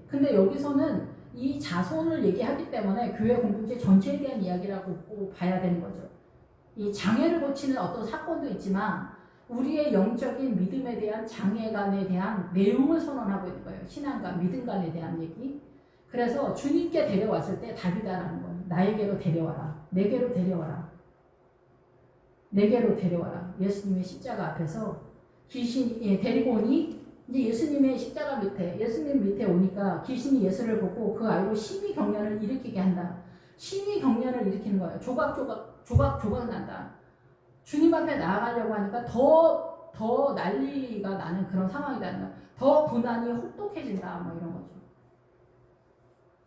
근데 여기서는 이 자손을 얘기하기 때문에 교회 공동체 전체에 대한 이야기라고 봐야 되는 거죠. 이 장애를 고치는 어떤 사건도 있지만 우리의 영적인 믿음에 대한 장애간에 대한 내용을 선언하고 있는 거예요. 신앙과 믿음간에 대한 얘기. 그래서 주님께 데려왔을 때 답이다라는 거예요. 나에게로 데려와라. 내게로 데려와라. 내게로 데려와라. 예수님의 십자가 앞에서 귀신이 데리고 오니 이제 예수님의 십자가 밑에, 예수님 밑에 오니까 귀신이 예수를 보고 그 아이로 심히 경련을 일으키게 한다. 심히 경련을 일으키는 거예요. 조각 난다. 주님 앞에 나아가려고 하니까 더 난리가 나는 그런 상황이다. 더 고난이 혹독해진다. 뭐 이런 거죠.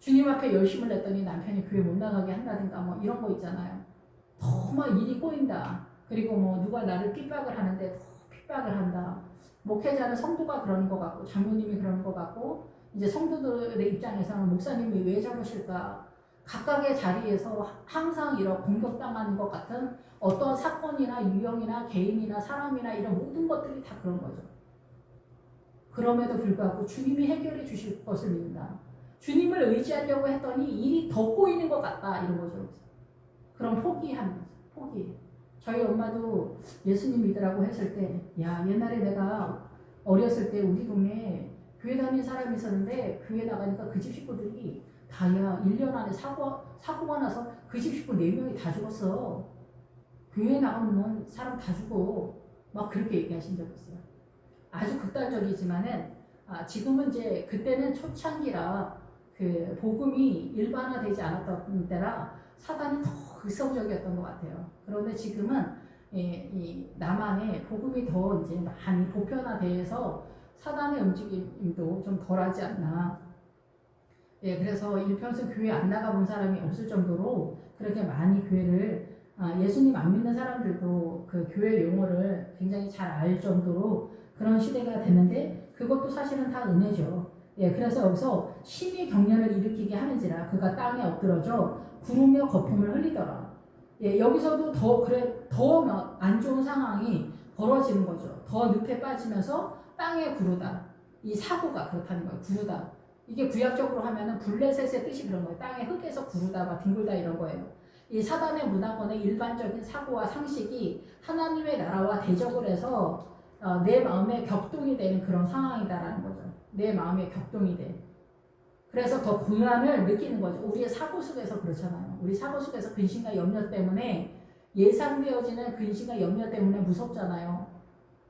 주님 앞에 열심을 냈더니 남편이 교회 못 나가게 한다든가 뭐 이런 거 있잖아요. 더 막 일이 꼬인다. 그리고 뭐 누가 나를 핍박을 하는데 더 핍박을 한다. 목회자는 성도가 그러는 것 같고 장로님이 그러는 것 같고 이제 성도들의 입장에서는 목사님이 왜 저러실까. 각각의 자리에서 항상 이런 공격당하는 것 같은 어떤 사건이나 유형이나 개인이나 사람이나 이런 모든 것들이 다 그런 거죠. 그럼에도 불구하고 주님이 해결해 주실 것을 믿는다. 주님을 의지하려고 했더니 일이 더 꼬이는 것 같다. 이런 거죠. 그럼 포기하는 거죠. 포기. 저희 엄마도 예수님 믿으라고 했을 때, 야, 옛날에 내가 어렸을 때 우리 동네에 교회 다니는 사람이 있었는데 교회 나가니까 그 집 식구들이 다야 1년 안에 사고가 나서 그 집 식구 4명이 다 죽었어. 교회 나가면 사람 다 죽어. 막 그렇게 얘기하신 적 있어요. 아주 극단적이지만은 지금은 이제 그때는 초창기라 그 복음이 일반화되지 않았던 때라 사단이 더 극성적이었던 것 같아요. 그런데 지금은 이 남한에 복음이 더 이제 많이 보편화돼서 사단의 움직임도 좀 덜하지 않나. 그래서 일평생 교회 안 나가본 사람이 없을 정도로 그렇게 많이 교회를 예수님 안 믿는 사람들도 그 교회 용어를 굉장히 잘 알 정도로 그런 시대가 됐는데 그것도 사실은 다 은혜죠. 그래서 여기서 심히 경련을 일으키게 하는지라 그가 땅에 엎드러져 구르며 거품을 흘리더라. 여기서도 더 안 좋은 상황이 벌어지는 거죠. 더 늪에 빠지면서 땅에 구르다. 이 사고가 그렇다는 거예요. 구르다. 이게 구약적으로 하면은 블레셋의 뜻이 그런 거예요. 땅에 흙에서 구르다가 뒹굴다 이런 거예요. 이 사단의 문화권의 일반적인 사고와 상식이 하나님의 나라와 대적을 해서 내 마음에 격동이 되는 그런 상황이다라는 거죠. 내 마음에 격동이 돼. 그래서 더 고난을 느끼는 거죠. 우리의 사고 속에서 그렇잖아요. 우리 사고 속에서 근심과 염려 때문에 예상되어지는 근심과 염려 때문에 무섭잖아요.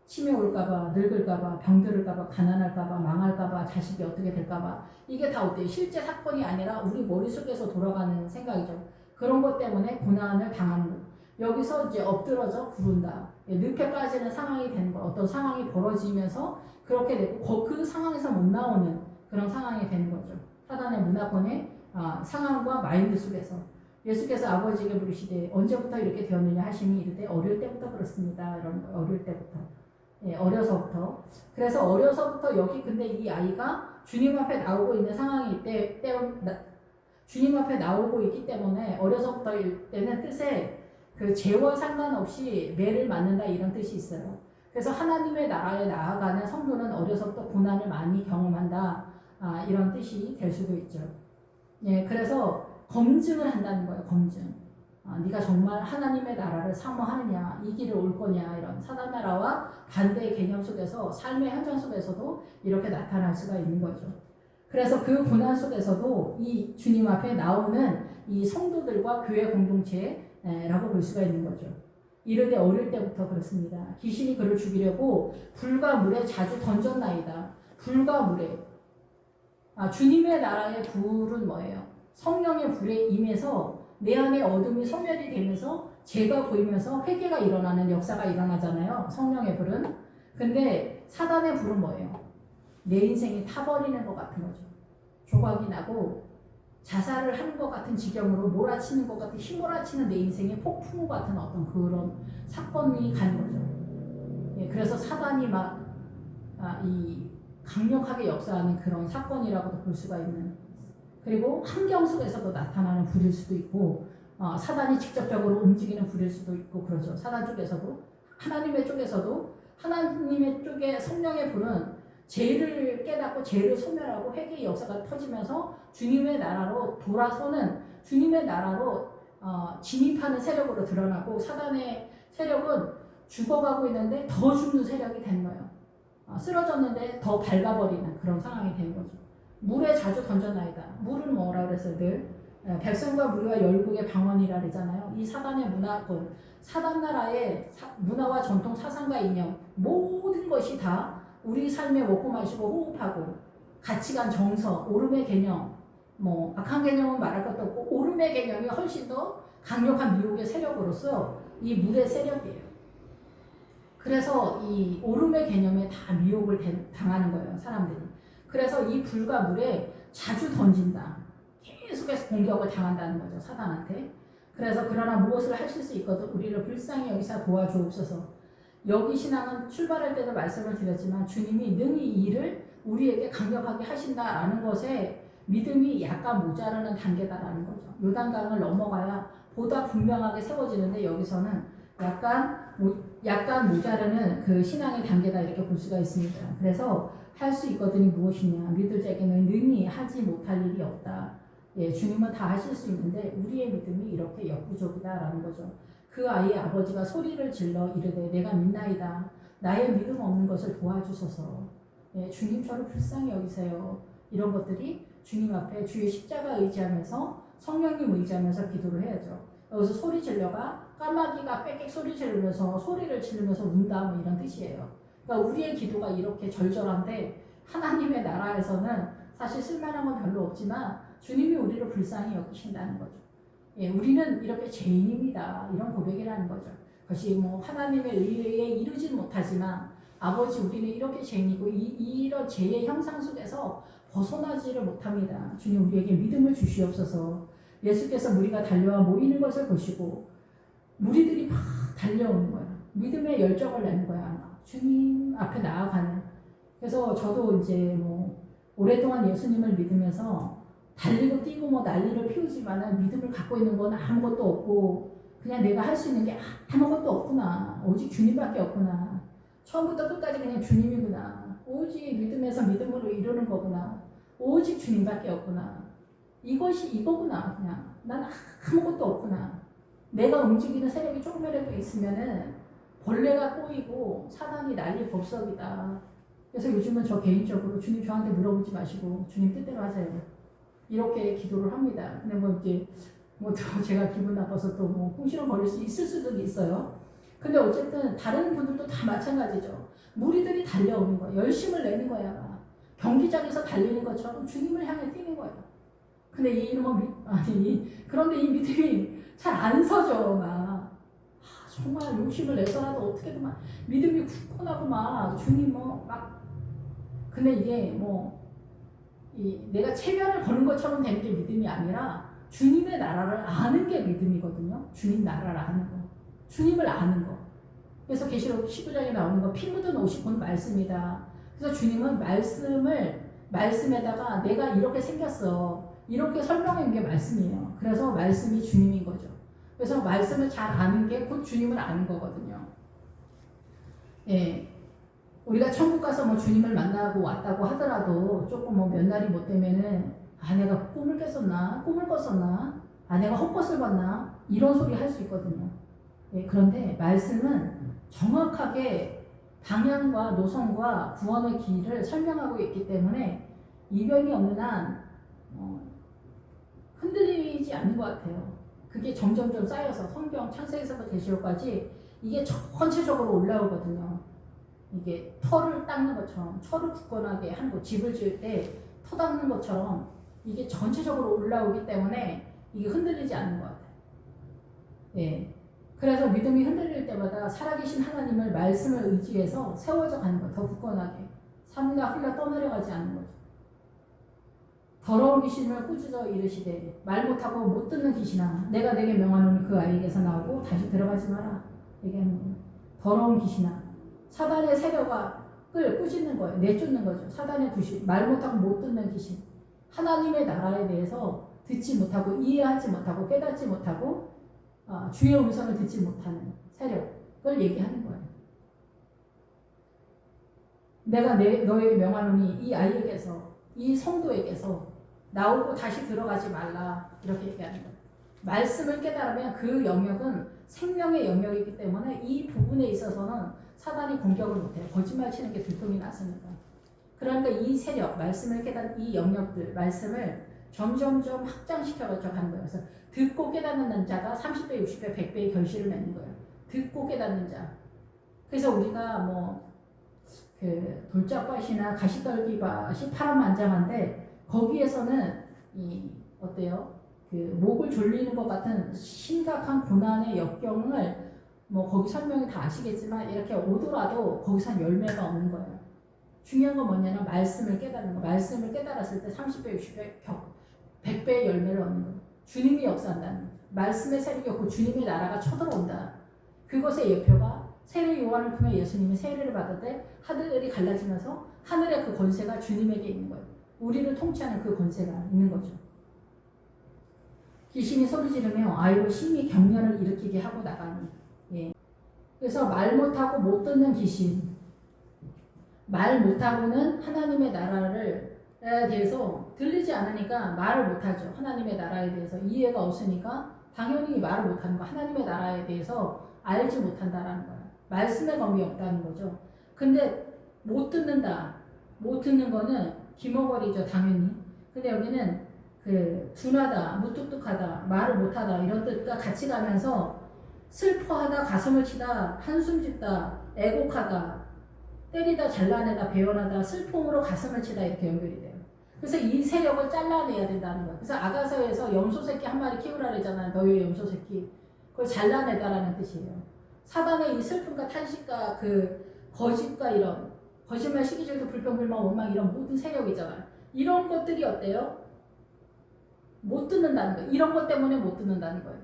치매 올까봐, 늙을까봐, 병들을까봐, 가난할까봐, 망할까봐, 자식이 어떻게 될까봐. 이게 다 어때요? 실제 사건이 아니라 우리 머릿속에서 돌아가는 생각이죠. 그런 것 때문에 고난을 당하는 거예요. 여기서 이제 엎드러져 구른다. 늪에 빠지는 상황이 되는 거예요. 어떤 상황이 벌어지면서 그렇게 되고 그 상황에서 못 나오는 그런 상황이 되는 거죠. 사단의 문화권의 상황과 마인드 속에서 예수께서 아버지에게 물으시되 언제부터 이렇게 되었느냐 하시니 이르되 어릴 때부터 그렇습니다. 이런 거예요. 어릴 때부터. 어려서부터. 그래서 어려서부터 여기 근데 이 아이가 주님 앞에 나오고 있는 상황이 주님 앞에 나오고 있기 때문에 어려서부터일 때는 뜻에 그 죄와 상관없이 매를 맞는다 이런 뜻이 있어요. 그래서 하나님의 나라에 나아가는 성도는 어려서부터 고난을 많이 경험한다. 이런 뜻이 될 수도 있죠. 그래서 검증을 한다는 거예요. 검증. 네가 정말 하나님의 나라를 사모하느냐, 이 길을 올 거냐, 이런 사단 나라와 반대의 개념 속에서 삶의 현장 속에서도 이렇게 나타날 수가 있는 거죠. 그래서 그 고난 속에서도 이 주님 앞에 나오는 이 성도들과 교회 공동체라고 볼 수가 있는 거죠. 이르되 어릴 때부터 그렇습니다. 귀신이 그를 죽이려고 불과 물에 자주 던졌나이다. 불과 물에. 주님의 나라의 불은 뭐예요? 성령의 불에 임해서 내 안에 어둠이 소멸이 되면서 죄가 보이면서 회개가 일어나는 역사가 일어나잖아요. 성령의 불은. 근데 사단의 불은 뭐예요? 내 인생이 타버리는 것 같은 거죠. 조각이 나고 자살을 하는 것 같은 지경으로 몰아치는 것 같은 휘몰아치는 내 인생의 폭풍우 같은 어떤 그런 사건이 가는 거죠. 그래서 사단이 이 강력하게 역사하는 그런 사건이라고도 볼 수가 있는. 그리고 환경 속에서도 나타나는 불일 수도 있고 사단이 직접적으로 움직이는 불일 수도 있고 그러죠. 사단 쪽에서도 하나님의 쪽에서도 하나님의 쪽에 성령의 불은 죄를 깨닫고 죄를 소멸하고 회개의 역사가 터지면서 주님의 나라로 돌아서는 주님의 나라로 진입하는 세력으로 드러나고 사단의 세력은 죽어가고 있는데 더 죽는 세력이 되는 거예요. 쓰러졌는데 더 밟아버리는 그런 상황이 되는 거죠. 물에 자주 던져나이다. 물은 뭐라 그랬어요? 늘 백성과 무리와 열국의 방언이라 그러잖아요. 이 사단의 문화권, 사단 나라의 문화와 전통, 사상과 이념 모든 것이 다 우리 삶에 먹고 마시고 호흡하고 가치관, 정서, 오름의 개념, 뭐 악한 개념은 말할 것도 없고 오름의 개념이 훨씬 더 강력한 미혹의 세력으로서 이 물의 세력이에요. 그래서 이 오름의 개념에 다 미혹을 당하는 거예요, 사람들이. 그래서 이 불과 물에 자주 던진다. 계속해서 공격을 당한다는 거죠, 사단한테. 그래서 그러나 무엇을 하실 수 있거든 우리를 불쌍히 여기사 도와주옵소서. 여기 신앙은 출발할 때도 말씀을 드렸지만 주님이 능히 이 일을 우리에게 강력하게 하신다라는 것에 믿음이 약간 모자라는 단계다라는 거죠. 요단강을 넘어가야 보다 분명하게 세워지는데 여기서는 약간 모자라는 그 신앙의 단계다 이렇게 볼 수가 있습니다. 그래서 할 수 있거든이 무엇이냐. 믿을 자에게는 능히 하지 못할 일이 없다. 주님은 다 하실 수 있는데 우리의 믿음이 이렇게 역부족이다라는 거죠. 그 아이의 아버지가 소리를 질러 이르되 내가 믿나이다. 나의 믿음 없는 것을 도와주소서. 주님 저를 불쌍히 여기세요. 이런 것들이 주님 앞에 주의 십자가 의지하면서 성령님 의지하면서 기도를 해야죠. 여기서 소리 질러가 까마귀가 꽥꽥 소리 지르면서 소리를 지르면서 운다 뭐 이런 뜻이에요. 그러니까 우리의 기도가 이렇게 절절한데 하나님의 나라에서는 사실 쓸만한 건 별로 없지만 주님이 우리를 불쌍히 여기신다는 거죠. 예, 우리는 이렇게 죄인입니다. 이런 고백이라는 거죠. 그것이 뭐 하나님의 의에 이르진 못하지만 아버지 우리는 이렇게 죄인이고 이런 죄의 형상 속에서 벗어나지를 못합니다. 주님 우리에게 믿음을 주시옵소서. 예수께서 무리가 달려와 모이는 것을 보시고 무리들이 막 달려오는 거야. 믿음의 열정을 내는 거야. 주님 앞에 나아가는. 그래서 저도 이제 뭐 오랫동안 예수님을 믿으면서 달리고 뛰고 뭐 난리를 피우지만은 믿음을 갖고 있는 건 아무것도 없고 그냥 내가 할 수 있는 게 아무것도 없구나. 오직 주님밖에 없구나. 처음부터 끝까지 그냥 주님이구나. 오직 믿음에서 믿음으로 이루는 거구나. 오직 주님밖에 없구나. 이것이 이거구나. 그냥 난 아무것도 없구나. 내가 움직이는 세력이 조금이라도 있으면은 벌레가 꼬이고 사단이 난리 법석이다. 그래서 요즘은 저 개인적으로 주님 저한테 물어보지 마시고 주님 뜻대로 하세요. 이렇게 기도를 합니다. 근데 뭐 이제 뭐 제가 기분 나빠서 또 뭐 궁시렁거릴 수 있을 수도 있어요. 근데 어쨌든 다른 분들도 다 마찬가지죠. 무리들이 달려오는 거야. 열심을 내는 거야. 경기장에서 달리는 것처럼 주님을 향해 뛰는 거야. 근데 이 이름은 그런데 이 믿음이 잘 안 서죠. 막 정말 욕심을 내서라도 어떻게든 막 믿음이 굳건하고 막 주님 막 근데 이게 내가 체면을 거는 것처럼 되는 게 믿음이 아니라 주님의 나라를 아는 게 믿음이거든요. 주님 나라를 아는 거. 주님을 아는 거. 그래서 계시록 19장에 나오는 거 피 묻은 옷이 곧 말씀이다. 그래서 주님은 말씀에다가 내가 이렇게 생겼어. 이렇게 설명한 게 말씀이에요. 그래서 말씀이 주님인 거죠. 그래서 말씀을 잘 아는 게 곧 주님을 아는 거거든요. 예. 우리가 천국 가서 뭐 주님을 만나고 왔다고 하더라도 조금 몇 날이 못 되면은 내가 꿈을 꿨었나? 내가 헛것을 봤나? 이런 소리 할 수 있거든요. 예, 그런데 말씀은 정확하게 방향과 노선과 구원의 길을 설명하고 있기 때문에 이변이 없는 한 흔들리지 않는 것 같아요. 그게 점점점 쌓여서 성경 창세기서부터 계시록까지 이게 전체적으로 올라오거든요. 이게 터를 닦는 것처럼 철을 굳건하게 하는 거, 집을 지을 때 터 닦는 것처럼 이게 전체적으로 올라오기 때문에 이게 흔들리지 않는 것 같아요. 예. 그래서 믿음이 흔들릴 때마다 살아계신 하나님을 말씀을 의지해서 세워져 가는 거예요. 더 굳건하게. 삶과 흘러 떠내려가지 않는 거죠. 더러운 귀신을 꾸짖어 이르시되 말 못하고 못 듣는 귀신아 내가 내게 명하노니 그 아이에게서 나오고 다시 들어가지 마라. 얘기하는 거예요. 더러운 귀신아. 사단의 세력을 꾸짖는 거예요. 내쫓는 거죠. 사단의 귀신. 말 못하고 못 듣는 귀신. 하나님의 나라에 대해서 듣지 못하고 이해하지 못하고 깨닫지 못하고 주의 음성을 듣지 못하는 세력을 얘기하는 거예요. 내가 너에게 명하노니 이 아이에게서 이 성도에게서 나오고 다시 들어가지 말라 이렇게 얘기하는 거예요. 말씀을 깨달으면 그 영역은 생명의 영역이기 때문에 이 부분에 있어서는 사단이 공격을 못해요. 거짓말 치는 게 들통이 났으니까. 그러니까 이 세력, 말씀을 깨닫는 이 영역들, 말씀을 점점점 확장시켜가지고 가는 거예요. 그래서 듣고 깨닫는 자가 30배, 60배, 100배의 결실을 맺는 거예요. 듣고 깨닫는 자. 그래서 우리가 돌짝밭이나 가시떨기밭이 파란만장한데 거기에서는 어때요? 목을 졸리는 것 같은 심각한 고난의 역경을 거기 설명이 다 아시겠지만 이렇게 오더라도 거기서 열매가 없는 거예요. 중요한 건 뭐냐면 말씀을 깨닫는 거. 말씀을 깨달았을 때 30배, 60배, 100배의 열매를 얻는 거예요. 주님이 역사한다는 거예요. 말씀의 세력이 없고 주님의 나라가 쳐들어온다. 그것의 예표가 세례 요한을 통해 예수님이 세례를 받을 때 하늘이 갈라지면서 하늘의 그 권세가 주님에게 있는 거예요. 우리를 통치하는 그 권세가 있는 거죠. 귀신이 소리 지르며 아이로 심히 경련을 일으키게 하고 나가는. 예. 그래서 말 못하고 못 듣는 귀신. 말 못하고는 하나님의 나라에 대해서 들리지 않으니까 말을 못하죠. 하나님의 나라에 대해서 이해가 없으니까 당연히 말을 못하는 거. 하나님의 나라에 대해서 알지 못한다라는 거예요. 말씀의 검이 없다는 거죠. 근데 못 듣는다. 못 듣는 거는 기머거리죠, 당연히. 근데 여기는 둔하다, 무뚝뚝하다, 말을 못하다 이런 뜻과 같이 가면서 슬퍼하다, 가슴을 치다, 한숨 짓다, 애곡하다 때리다 잘라내다 배연하다 슬픔으로 가슴을 치다 이렇게 연결이 돼요. 그래서 이 세력을 잘라내야 된다는 거예요. 그래서 아가서에서 염소 새끼 한 마리 키우라 그랬잖아요. 너희의 염소 새끼. 그걸 잘라내다라는 뜻이에요. 사단의 이 슬픔과 탄식과 그 거짓과 이런 거짓말, 시기질투, 불평, 불만, 원망 이런 모든 세력 있잖아요. 이런 것들이 어때요? 못 듣는다는 거예요. 이런 것 때문에 못 듣는다는 거예요.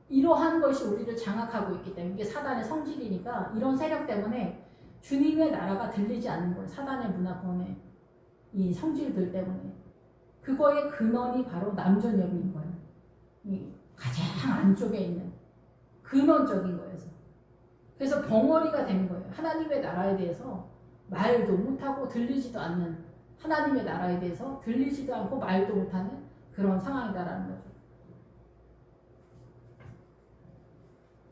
이러한 것이 우리를 장악하고 있기 때문에 이게 사단의 성질이니까 이런 세력 때문에 주님의 나라가 들리지 않는 거예요. 사단의 문화권의 이 성질들 때문에. 그거의 근원이 바로 남존여비인 거예요. 이 가장 안쪽에 있는 근원적인 거예요. 그래서 벙어리가 되는 거예요. 하나님의 나라에 대해서 말도 못하고 들리지도 않는 하나님의 나라에 대해서 들리지도 않고 말도 못하는 그런 상황이다라는 거죠.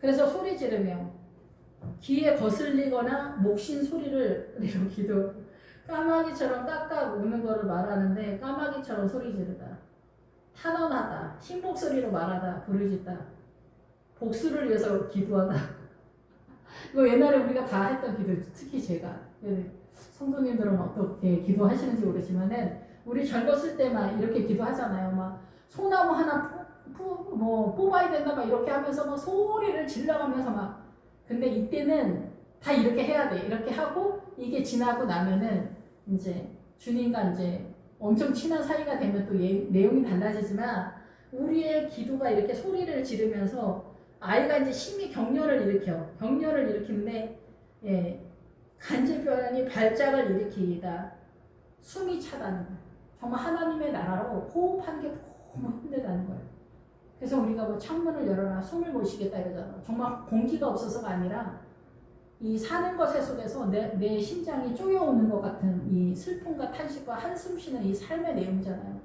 그래서 소리 지르며 귀에 거슬리거나 목신 소리를 내고 기도 까마귀처럼 깍깍 우는 거를 말하는데 까마귀처럼 소리 지르다 탄원하다 신복소리로 말하다 부르짖다 복수를 위해서 기도하다. 이거 옛날에 우리가 다 했던 기도, 특히 제가 성도님들은 어떻게 기도하시는지 모르지만은 우리 젊었을 때만 이렇게 기도하잖아요. 막 소나무 하나 뽑아야 된다 막 이렇게 하면서 막 소리를 질러가면서 막. 근데 이때는 다 이렇게 해야 돼. 이렇게 하고 이게 지나고 나면은 이제 주님과 이제 엄청 친한 사이가 되면 또 내용이 달라지지만 우리의 기도가 이렇게 소리를 지르면서 아이가 이제 심히 격려를 일으키는데 간질병이 발작을 일으키다 숨이 차다는 거예요. 정말 하나님의 나라로 호흡하는 게 너무 힘들다는 거예요. 그래서 우리가 뭐 창문을 열어라 숨을 못 쉬겠다 이러잖아. 정말 공기가 없어서가 아니라 이 사는 것에 속에서 내 심장이 쪼여오는 것 같은 이 슬픔과 탄식과 한숨 쉬는 이 삶의 내용이잖아요.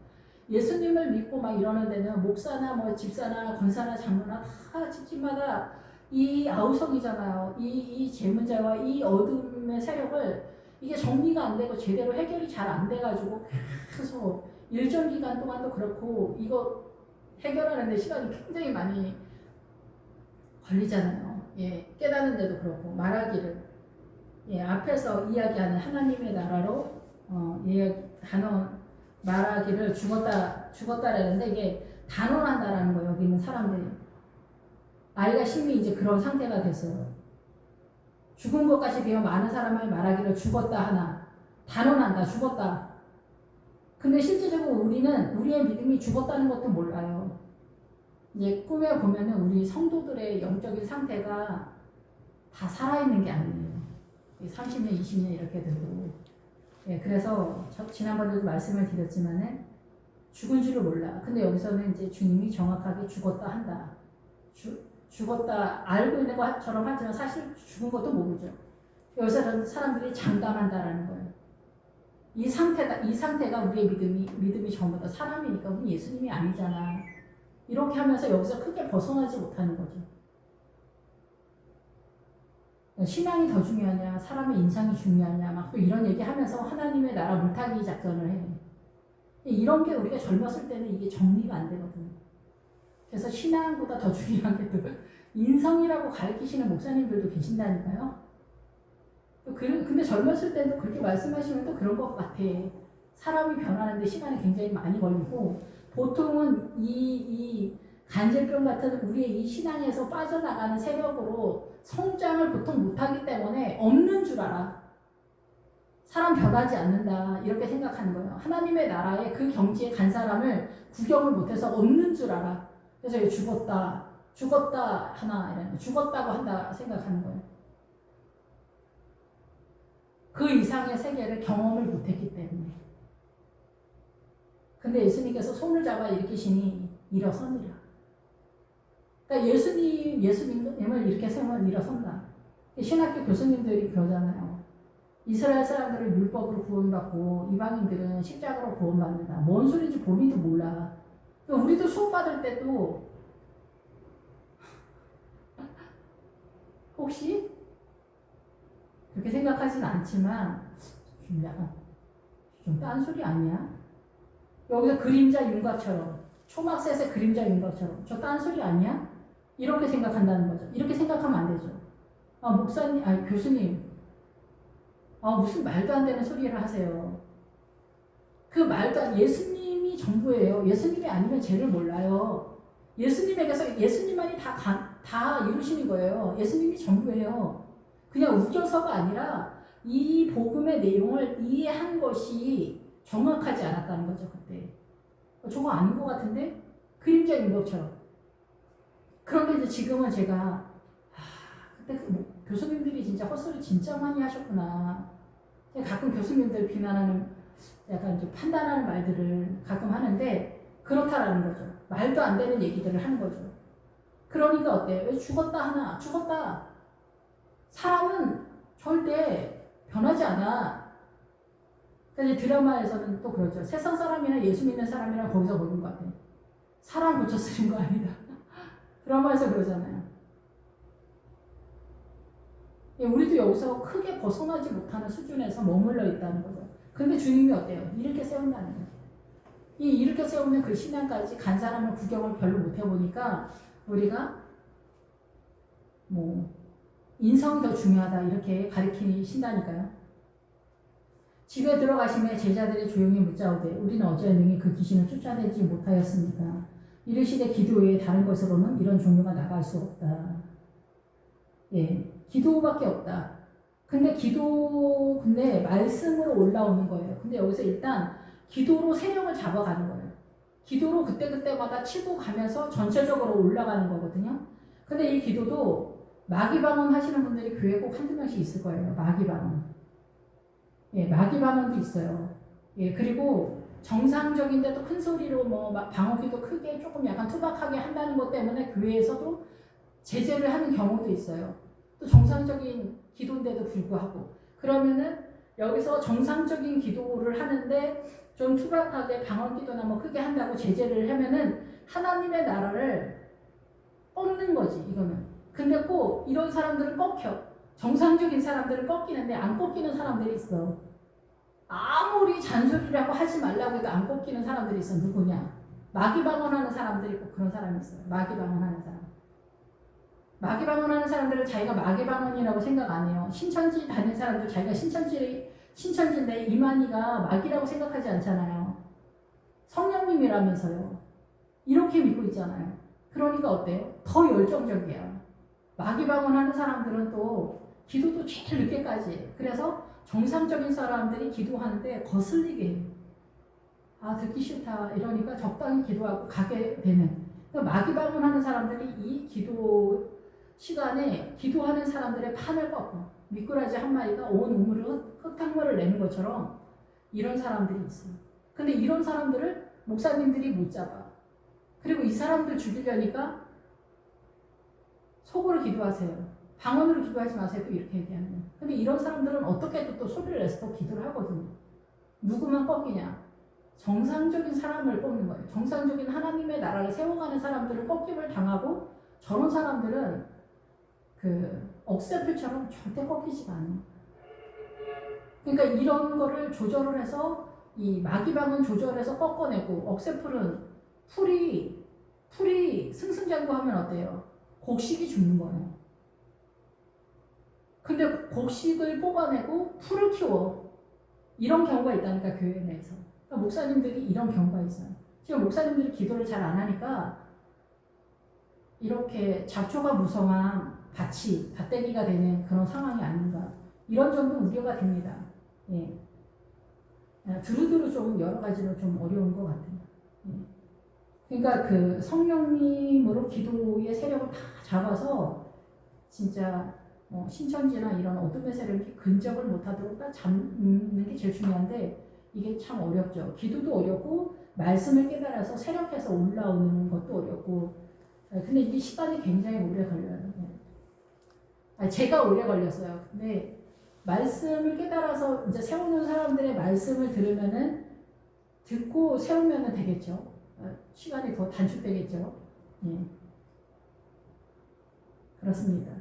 예수님을 믿고 막 이러는 데는 목사나 뭐 집사나 권사나 장로나 다 집집마다 이 아우성이잖아요. 이 재문자와 이 어둠의 세력을 이게 정리가 안 되고 제대로 해결이 잘 안 돼가지고 계속 일정 기간 동안도 그렇고 이거 해결하는데 시간이 굉장히 많이 걸리잖아요. 깨닫는데도 그렇고 말하기를 앞에서 이야기하는 하나님의 나라로 단어 말하기를 죽었다라는데 이게 단언한다라는 거예요. 여기 있는 사람들이. 아이가 심히 이제 그런 상태가 됐어요. 죽은 것까지 되어 많은 사람이 말하기를 죽었다 하나. 단언한다. 죽었다. 근데 실질적으로 우리는 우리의 믿음이 죽었다는 것도 몰라요. 이제 꿈에 보면은 우리 성도들의 영적인 상태가 다 살아있는 게 아니에요. 30년, 20년 이렇게 되고. 그래서 지난번에도 말씀을 드렸지만은 죽은 줄을 몰라. 근데 여기서는 이제 주님이 정확하게 죽었다 한다. 죽었다 알고 있는 것처럼 하지만 사실 죽은 것도 모르죠. 여기서 사람들이 장담한다라는 거예요. 이 상태가 우리의 믿음이 전부 다 사람이니까 우리 예수님이 아니잖아. 이렇게 하면서 여기서 크게 벗어나지 못하는 거죠. 신앙이 더 중요하냐, 사람의 인상이 중요하냐, 막 또 이런 얘기 하면서 하나님의 나라 물타기 작전을 해. 이런 게 우리가 젊었을 때는 이게 정리가 안 되거든. 그래서 신앙보다 더 중요한 게 또 인성이라고 가르치시는 목사님들도 계신다니까요. 근데 젊었을 때도 그렇게 말씀하시면 또 그런 것 같아. 사람이 변하는데 시간이 굉장히 많이 걸리고 보통은 이 간질병 같은 우리의 이 신앙에서 빠져나가는 세력으로 성장을 보통 못하기 때문에 없는 줄 알아. 사람 변하지 않는다 이렇게 생각하는 거예요. 하나님의 나라에 그 경지에 간 사람을 구경을 못해서 없는 줄 알아. 그래서 죽었다 하나 죽었다고 한다 생각하는 거예요. 그 이상의 세계를 경험을 못했기 때문에. 근데 예수님께서 손을 잡아 일으키시니 일어서니라. 그러니까 예수님을 이렇게 세우면 일어선다. 신학교 교수님들이 그러잖아요. 이스라엘 사람들은 율법으로 구원받고 이방인들은 십자가로 구원받는다. 뭔 소리인지 본인도 몰라. 우리도 수업 받을 때도 혹시 그렇게 생각하진 않지만 좀 약간 좀 딴소리 아니야? 여기서 그림자 윤곽처럼 초막셋의 그림자 윤곽처럼 저 딴소리 아니야? 이렇게 생각한다는 거죠. 이렇게 생각하면 안 되죠. 목사님, 교수님 무슨 말도 안 되는 소리를 하세요. 그 말도 안, 예수님이 전부예요. 예수님이 아니면 죄를 몰라요. 예수님에게서 예수님만이 다 이루시는 거예요. 예수님이 전부예요. 그냥 우겨서가 아니라 이 복음의 내용을 이해한 것이 정확하지 않았다는 거죠, 그때. 저거 아닌 것 같은데? 그림자인 것처럼. 그런데 이제 지금은 제가, 그때 교수님들이 진짜 헛소리 진짜 많이 하셨구나. 가끔 교수님들 비난하는, 약간 좀 판단하는 말들을 가끔 하는데, 그렇다라는 거죠. 말도 안 되는 얘기들을 하는 거죠. 그러니까 어때요? 왜 죽었다 하나? 죽었다. 사람은 절대 변하지 않아. 그러니까 드라마에서는 또 그러죠. 세상 사람이나 예수 믿는 사람이랑 거기서 보는 것 같아요. 사람 고쳐 쓰는 거 아니다. 드라마에서 그러잖아요. 우리도 여기서 크게 벗어나지 못하는 수준에서 머물러 있다는 거죠. 근데 주님이 어때요? 이렇게 세운다는 거예요. 이렇게 세우는 그 신앙까지 간 사람을 구경을 별로 못 해보니까 우리가 뭐 인성이 더 중요하다 이렇게 가르치신다니까요. 집에 들어가시매 제자들이 조용히 묻자오되 우리는 어찌하여 능히 그 귀신을 쫓아내지 못하였습니까? 이르시되 기도 외에 다른 것으로는 이런 종류가 나갈 수 없다. 예, 기도밖에 없다. 근데 말씀으로 올라오는 거예요. 근데 여기서 일단 기도로 세력을 잡아가는 거예요. 기도로 그때그때마다 치고 가면서 전체적으로 올라가는 거거든요. 근데 이 기도도 마귀방언 하시는 분들이 교회 꼭 한두 명씩 있을 거예요. 마귀방언. 예, 마귀방언도 있어요. 예, 그리고 정상적인데도 큰 소리로 뭐 방언기도 크게 조금 약간 투박하게 한다는 것 때문에 교회에서도 제재를 하는 경우도 있어요. 또 정상적인 기도인데도 불구하고. 그러면은 여기서 정상적인 기도를 하는데 좀 투박하게 방언기도나 뭐 크게 한다고 제재를 하면은 하나님의 나라를 꺾는 거지, 이거는. 근데 꼭 이런 사람들은 꺾여. 정상적인 사람들은 꺾이는데 안 꺾이는 사람들이 있어. 아무리 잔소리라고 하지 말라고 해도 안 꺾이는 사람들이 있어. 누구냐? 마귀방언하는 사람들이 꼭 그런 사람이 있어요. 마귀방언하는 사람. 마귀방언하는 사람들은 자기가 마귀방언이라고 생각 안 해요. 신천지 다니는 사람들 자기가 신천지인데 이만희가 마귀라고 생각하지 않잖아요. 성령님이라면서요. 이렇게 믿고 있잖아요. 그러니까 어때요? 더 열정적이야. 마귀방언하는 사람들은 또 기도도 제일 늦게까지 해요. 그래서 정상적인 사람들이 기도하는데 거슬리게 해요. 듣기 싫다 이러니까 적당히 기도하고 가게 되는. 그러니까 마귀방언하는 사람들이 이 기도 시간에 기도하는 사람들의 판을 꺾어. 미꾸라지 한 마리가 온 우물을 흙탕물을 내는 것처럼 이런 사람들이 있어요. 근데 이런 사람들을 목사님들이 못 잡아. 그리고 이 사람들 죽이려니까 속으로 기도하세요. 방언으로 기도하지 마세요. 또 이렇게 얘기하는 거예요. 근데 이런 사람들은 어떻게든 또 소리를 내서 또 기도를 하거든요. 누구만 꺾이냐? 정상적인 사람을 꺾는 거예요. 정상적인 하나님의 나라를 세워가는 사람들은 꺾임을 당하고 저런 사람들은 그 억새풀처럼 절대 꺾이지가 않아요. 그러니까 이런 거를 조절을 해서 이 마귀방은 조절해서 꺾어내고 억새풀은 풀이 승승장구하면 어때요? 곡식이 죽는 거예요. 근데 곡식을 뽑아내고 풀을 키워. 이런 경우가 있다니까 교회 내에서. 그러니까 목사님들이 이런 경우가 있어요. 지금 목사님들이 기도를 잘 안 하니까 이렇게 잡초가 무성한 밭대기가 되는 그런 상황이 아닌가. 이런 점도 우려가 됩니다. 예. 두루두루 좀 여러 가지로 좀 어려운 것 같아요. 예. 그러니까 그 성령님으로 기도의 세력을 다 잡아서 진짜 신천지나 이런 어둠의 세력이 근접을 못하도록 딱 잡는 게 제일 중요한데 이게 참 어렵죠. 기도도 어렵고 말씀을 깨달아서 세력해서 올라오는 것도 어렵고 근데 이게 시간이 굉장히 오래 걸려요. 제가 오래 걸렸어요. 근데 말씀을 깨달아서 이제 세우는 사람들의 말씀을 들으면은 듣고 세우면은 되겠죠. 시간이 더 단축되겠죠. 예. 그렇습니다.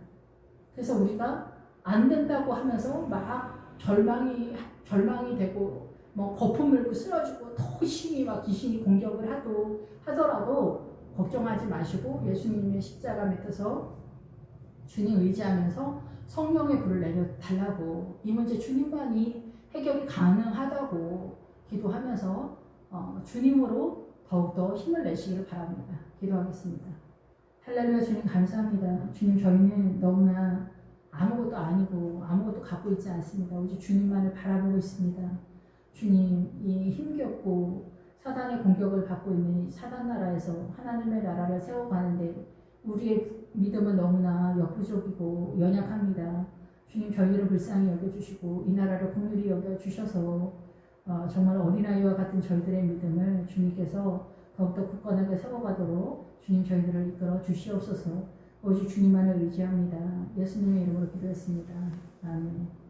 그래서 우리가 안 된다고 하면서 막 절망이 되고 뭐 거품 물고 쓰러지고 더 심히 막 귀신이 공격을 하더라도 걱정하지 마시고 예수님의 십자가 밑에서 주님 의지하면서 성령의 불을 내려달라고, 이 문제 주님만이 해결이 가능하다고 기도하면서 주님으로 더욱더 힘을 내시기를 바랍니다. 기도하겠습니다. 할렐루야. 주님 감사합니다. 주님, 저희는 너무나 아무것도 아니고 아무것도 갖고 있지 않습니다. 오직 주님만을 바라보고 있습니다. 주님, 이 힘겹고 사단의 공격을 받고 있는 사단 나라에서 하나님의 나라를 세워가는데 우리의 믿음은 너무나 역부족이고 연약합니다. 주님, 저희를 불쌍히 여겨주시고 이 나라를 긍휼히 여겨주셔서 정말 어린아이와 같은 저희들의 믿음을 주님께서 더욱더 굳건하게 세워가도록 주님, 저희들을 이끌어 주시옵소서. 오직 주님만을 의지합니다. 예수님의 이름으로 기도했습니다. 아멘.